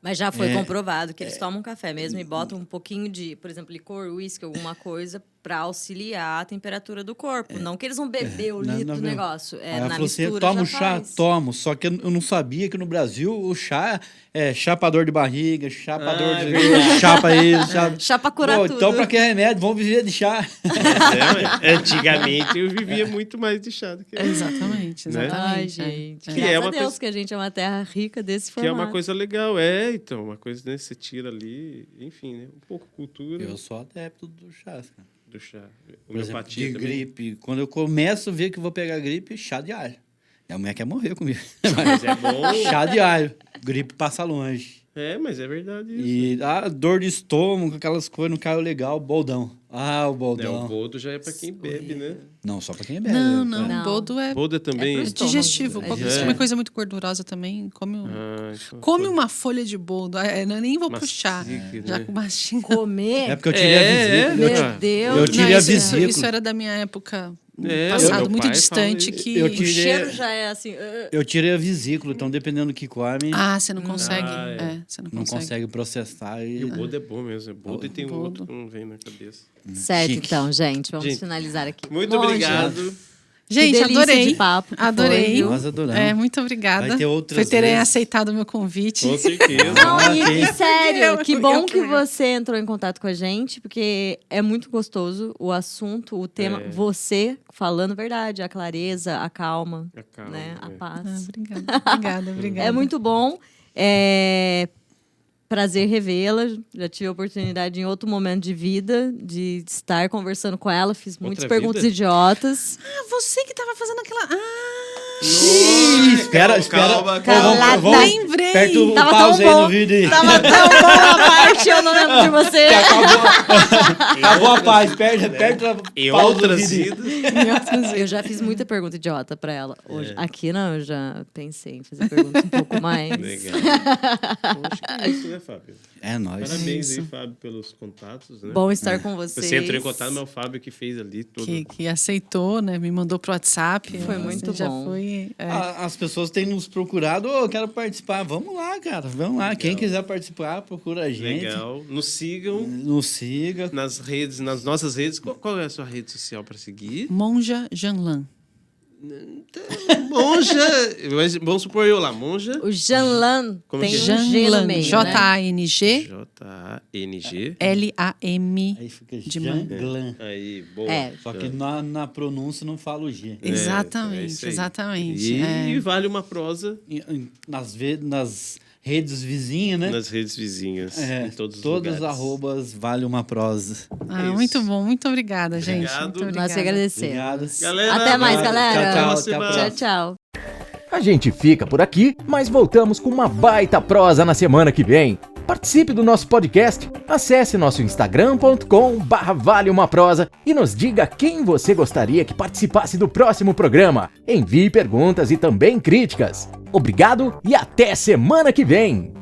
Mas já foi comprovado que eles tomam café mesmo e botam um pouquinho de, por exemplo, licor, uísque, alguma coisa para auxiliar a temperatura do corpo. Não que eles vão beber o litro do negócio. Aí ela Na falou assim, mistura toma o já chá? faz. Tomo. Só que eu não sabia que no Brasil o chá é chá pra dor de barriga, chá pra dor é de... verdade. chá pra isso, chá... Chá pra curar Pô, tudo. então pra que remédio? Vamos viver de chá. Antigamente eu vivia muito mais de chá do que Exatamente, Né? Ai, exatamente. gente. Que Graças é a uma Deus coisa- que a gente é uma terra rica desse Que é formato. uma coisa legal, então, uma coisa, né? Você tira ali, enfim, né? Um pouco cultura Eu sou adepto do chá, cara. do chá. Por exemplo, Homeopatia de também. gripe. Quando eu começo a ver que eu vou pegar gripe, chá de alho. Minha mulher quer morrer comigo. Mas é bom. Chá de alho. Gripe passa longe. Mas é verdade isso. E dor de estômago, aquelas coisas, não caiu legal, boldão. Ah, o Né, boldão. o boldo já é pra quem bebe, né? Não, só pra quem bebe. Não, né? não, boldo é Boldo também. pro estômago. digestivo. É Se digestivo. comer coisa muito gordurosa também, come, Então come uma folha de boldo. Nem vou puxar. Mastiga, Já né? com mastinga. Comer? É porque eu tirei a vesícula. Meu Deus. Eu tirei a isso, vesícula. isso era da minha época meu passado, muito pai distante. fala Que... Eu O tirei- cheiro já é assim... Eu tirei a vesícula, então dependendo do que come, Ah, você não consegue. é. Você não não consegue. consegue processar. E o boldo é bom mesmo. É boldo e tem um Boldo. outro que não vem na cabeça. Certo, Chique. então, gente. Vamos Gente, finalizar aqui. Muito Monja, obrigado. Gente, delícia adorei. de papo que Adorei. foi, viu? Nós adoramos. Muito obrigada Vai ter outras por terem vezes. aceitado o meu convite. Com certeza. Não, sim. e sério, que Eu bom que que eu. você entrou em contato com a gente, porque é muito gostoso o assunto, o tema, você falando a verdade, a clareza, a calma, A calma, né? A é. paz. Obrigada. É muito bom. Prazer revê-la. Já tive a oportunidade em outro momento de vida de estar conversando com ela. Fiz muitas perguntas vida? idiotas. Ah, você que tava fazendo aquela... Espera. Calma. Calada. Lembrei. Aperta o Tava pause tão aí bom. no vídeo aí. Tava tão boa a parte, eu não lembro de você. Acabou a paz. Aperta o Em pause do outras vídeo. vidas. Eu já fiz muita pergunta idiota pra ela. Hoje, aqui não, eu já pensei em fazer perguntas um pouco mais. Legal. Acho que é isso, né, Fábio? É nóis. Parabéns aí, Fábio, pelos contatos, né? Bom estar com vocês. Você entrou em contato, mas é o Fábio que fez ali tudo. Que aceitou, né? Me mandou pro WhatsApp. Foi muito já bom. foi... As pessoas têm nos procurado, eu quero participar. Vamos lá, cara. Vamos lá. Quem quiser participar, procura a gente. Legal. Nos sigam Nos siga. nas redes, nas nossas redes. Qual é a sua rede social para seguir? Monja Janlan. Monja. Mas vamos supor eu lá, Monja. O Janlan Como tem que é? um G no Janlan. meio, né? J-A-N-G J-A-N-G. L-A-M. Aí fica De Janglan. Aí, boa. É. Só que na pronúncia não fala o G. é Exatamente, isso aí. exatamente. E vale uma prosa Nas redes vizinhas, né? nas redes vizinhas. Em todos os todos lugares. arrobas vale uma prosa. isso. Muito bom, muito obrigada, gente. Obrigado. Muito obrigada. Nós te agradecemos. Obrigado. Galera, Até mais, obrigado. galera. Tchau, Até a até a próxima. Tchau, tchau. A gente fica por aqui, mas voltamos com uma baita prosa na semana que vem. Participe do nosso podcast, acesse nosso instagram.com/valeumaprosa e nos diga quem você gostaria que participasse do próximo programa. Envie perguntas e também críticas. Obrigado e até semana que vem!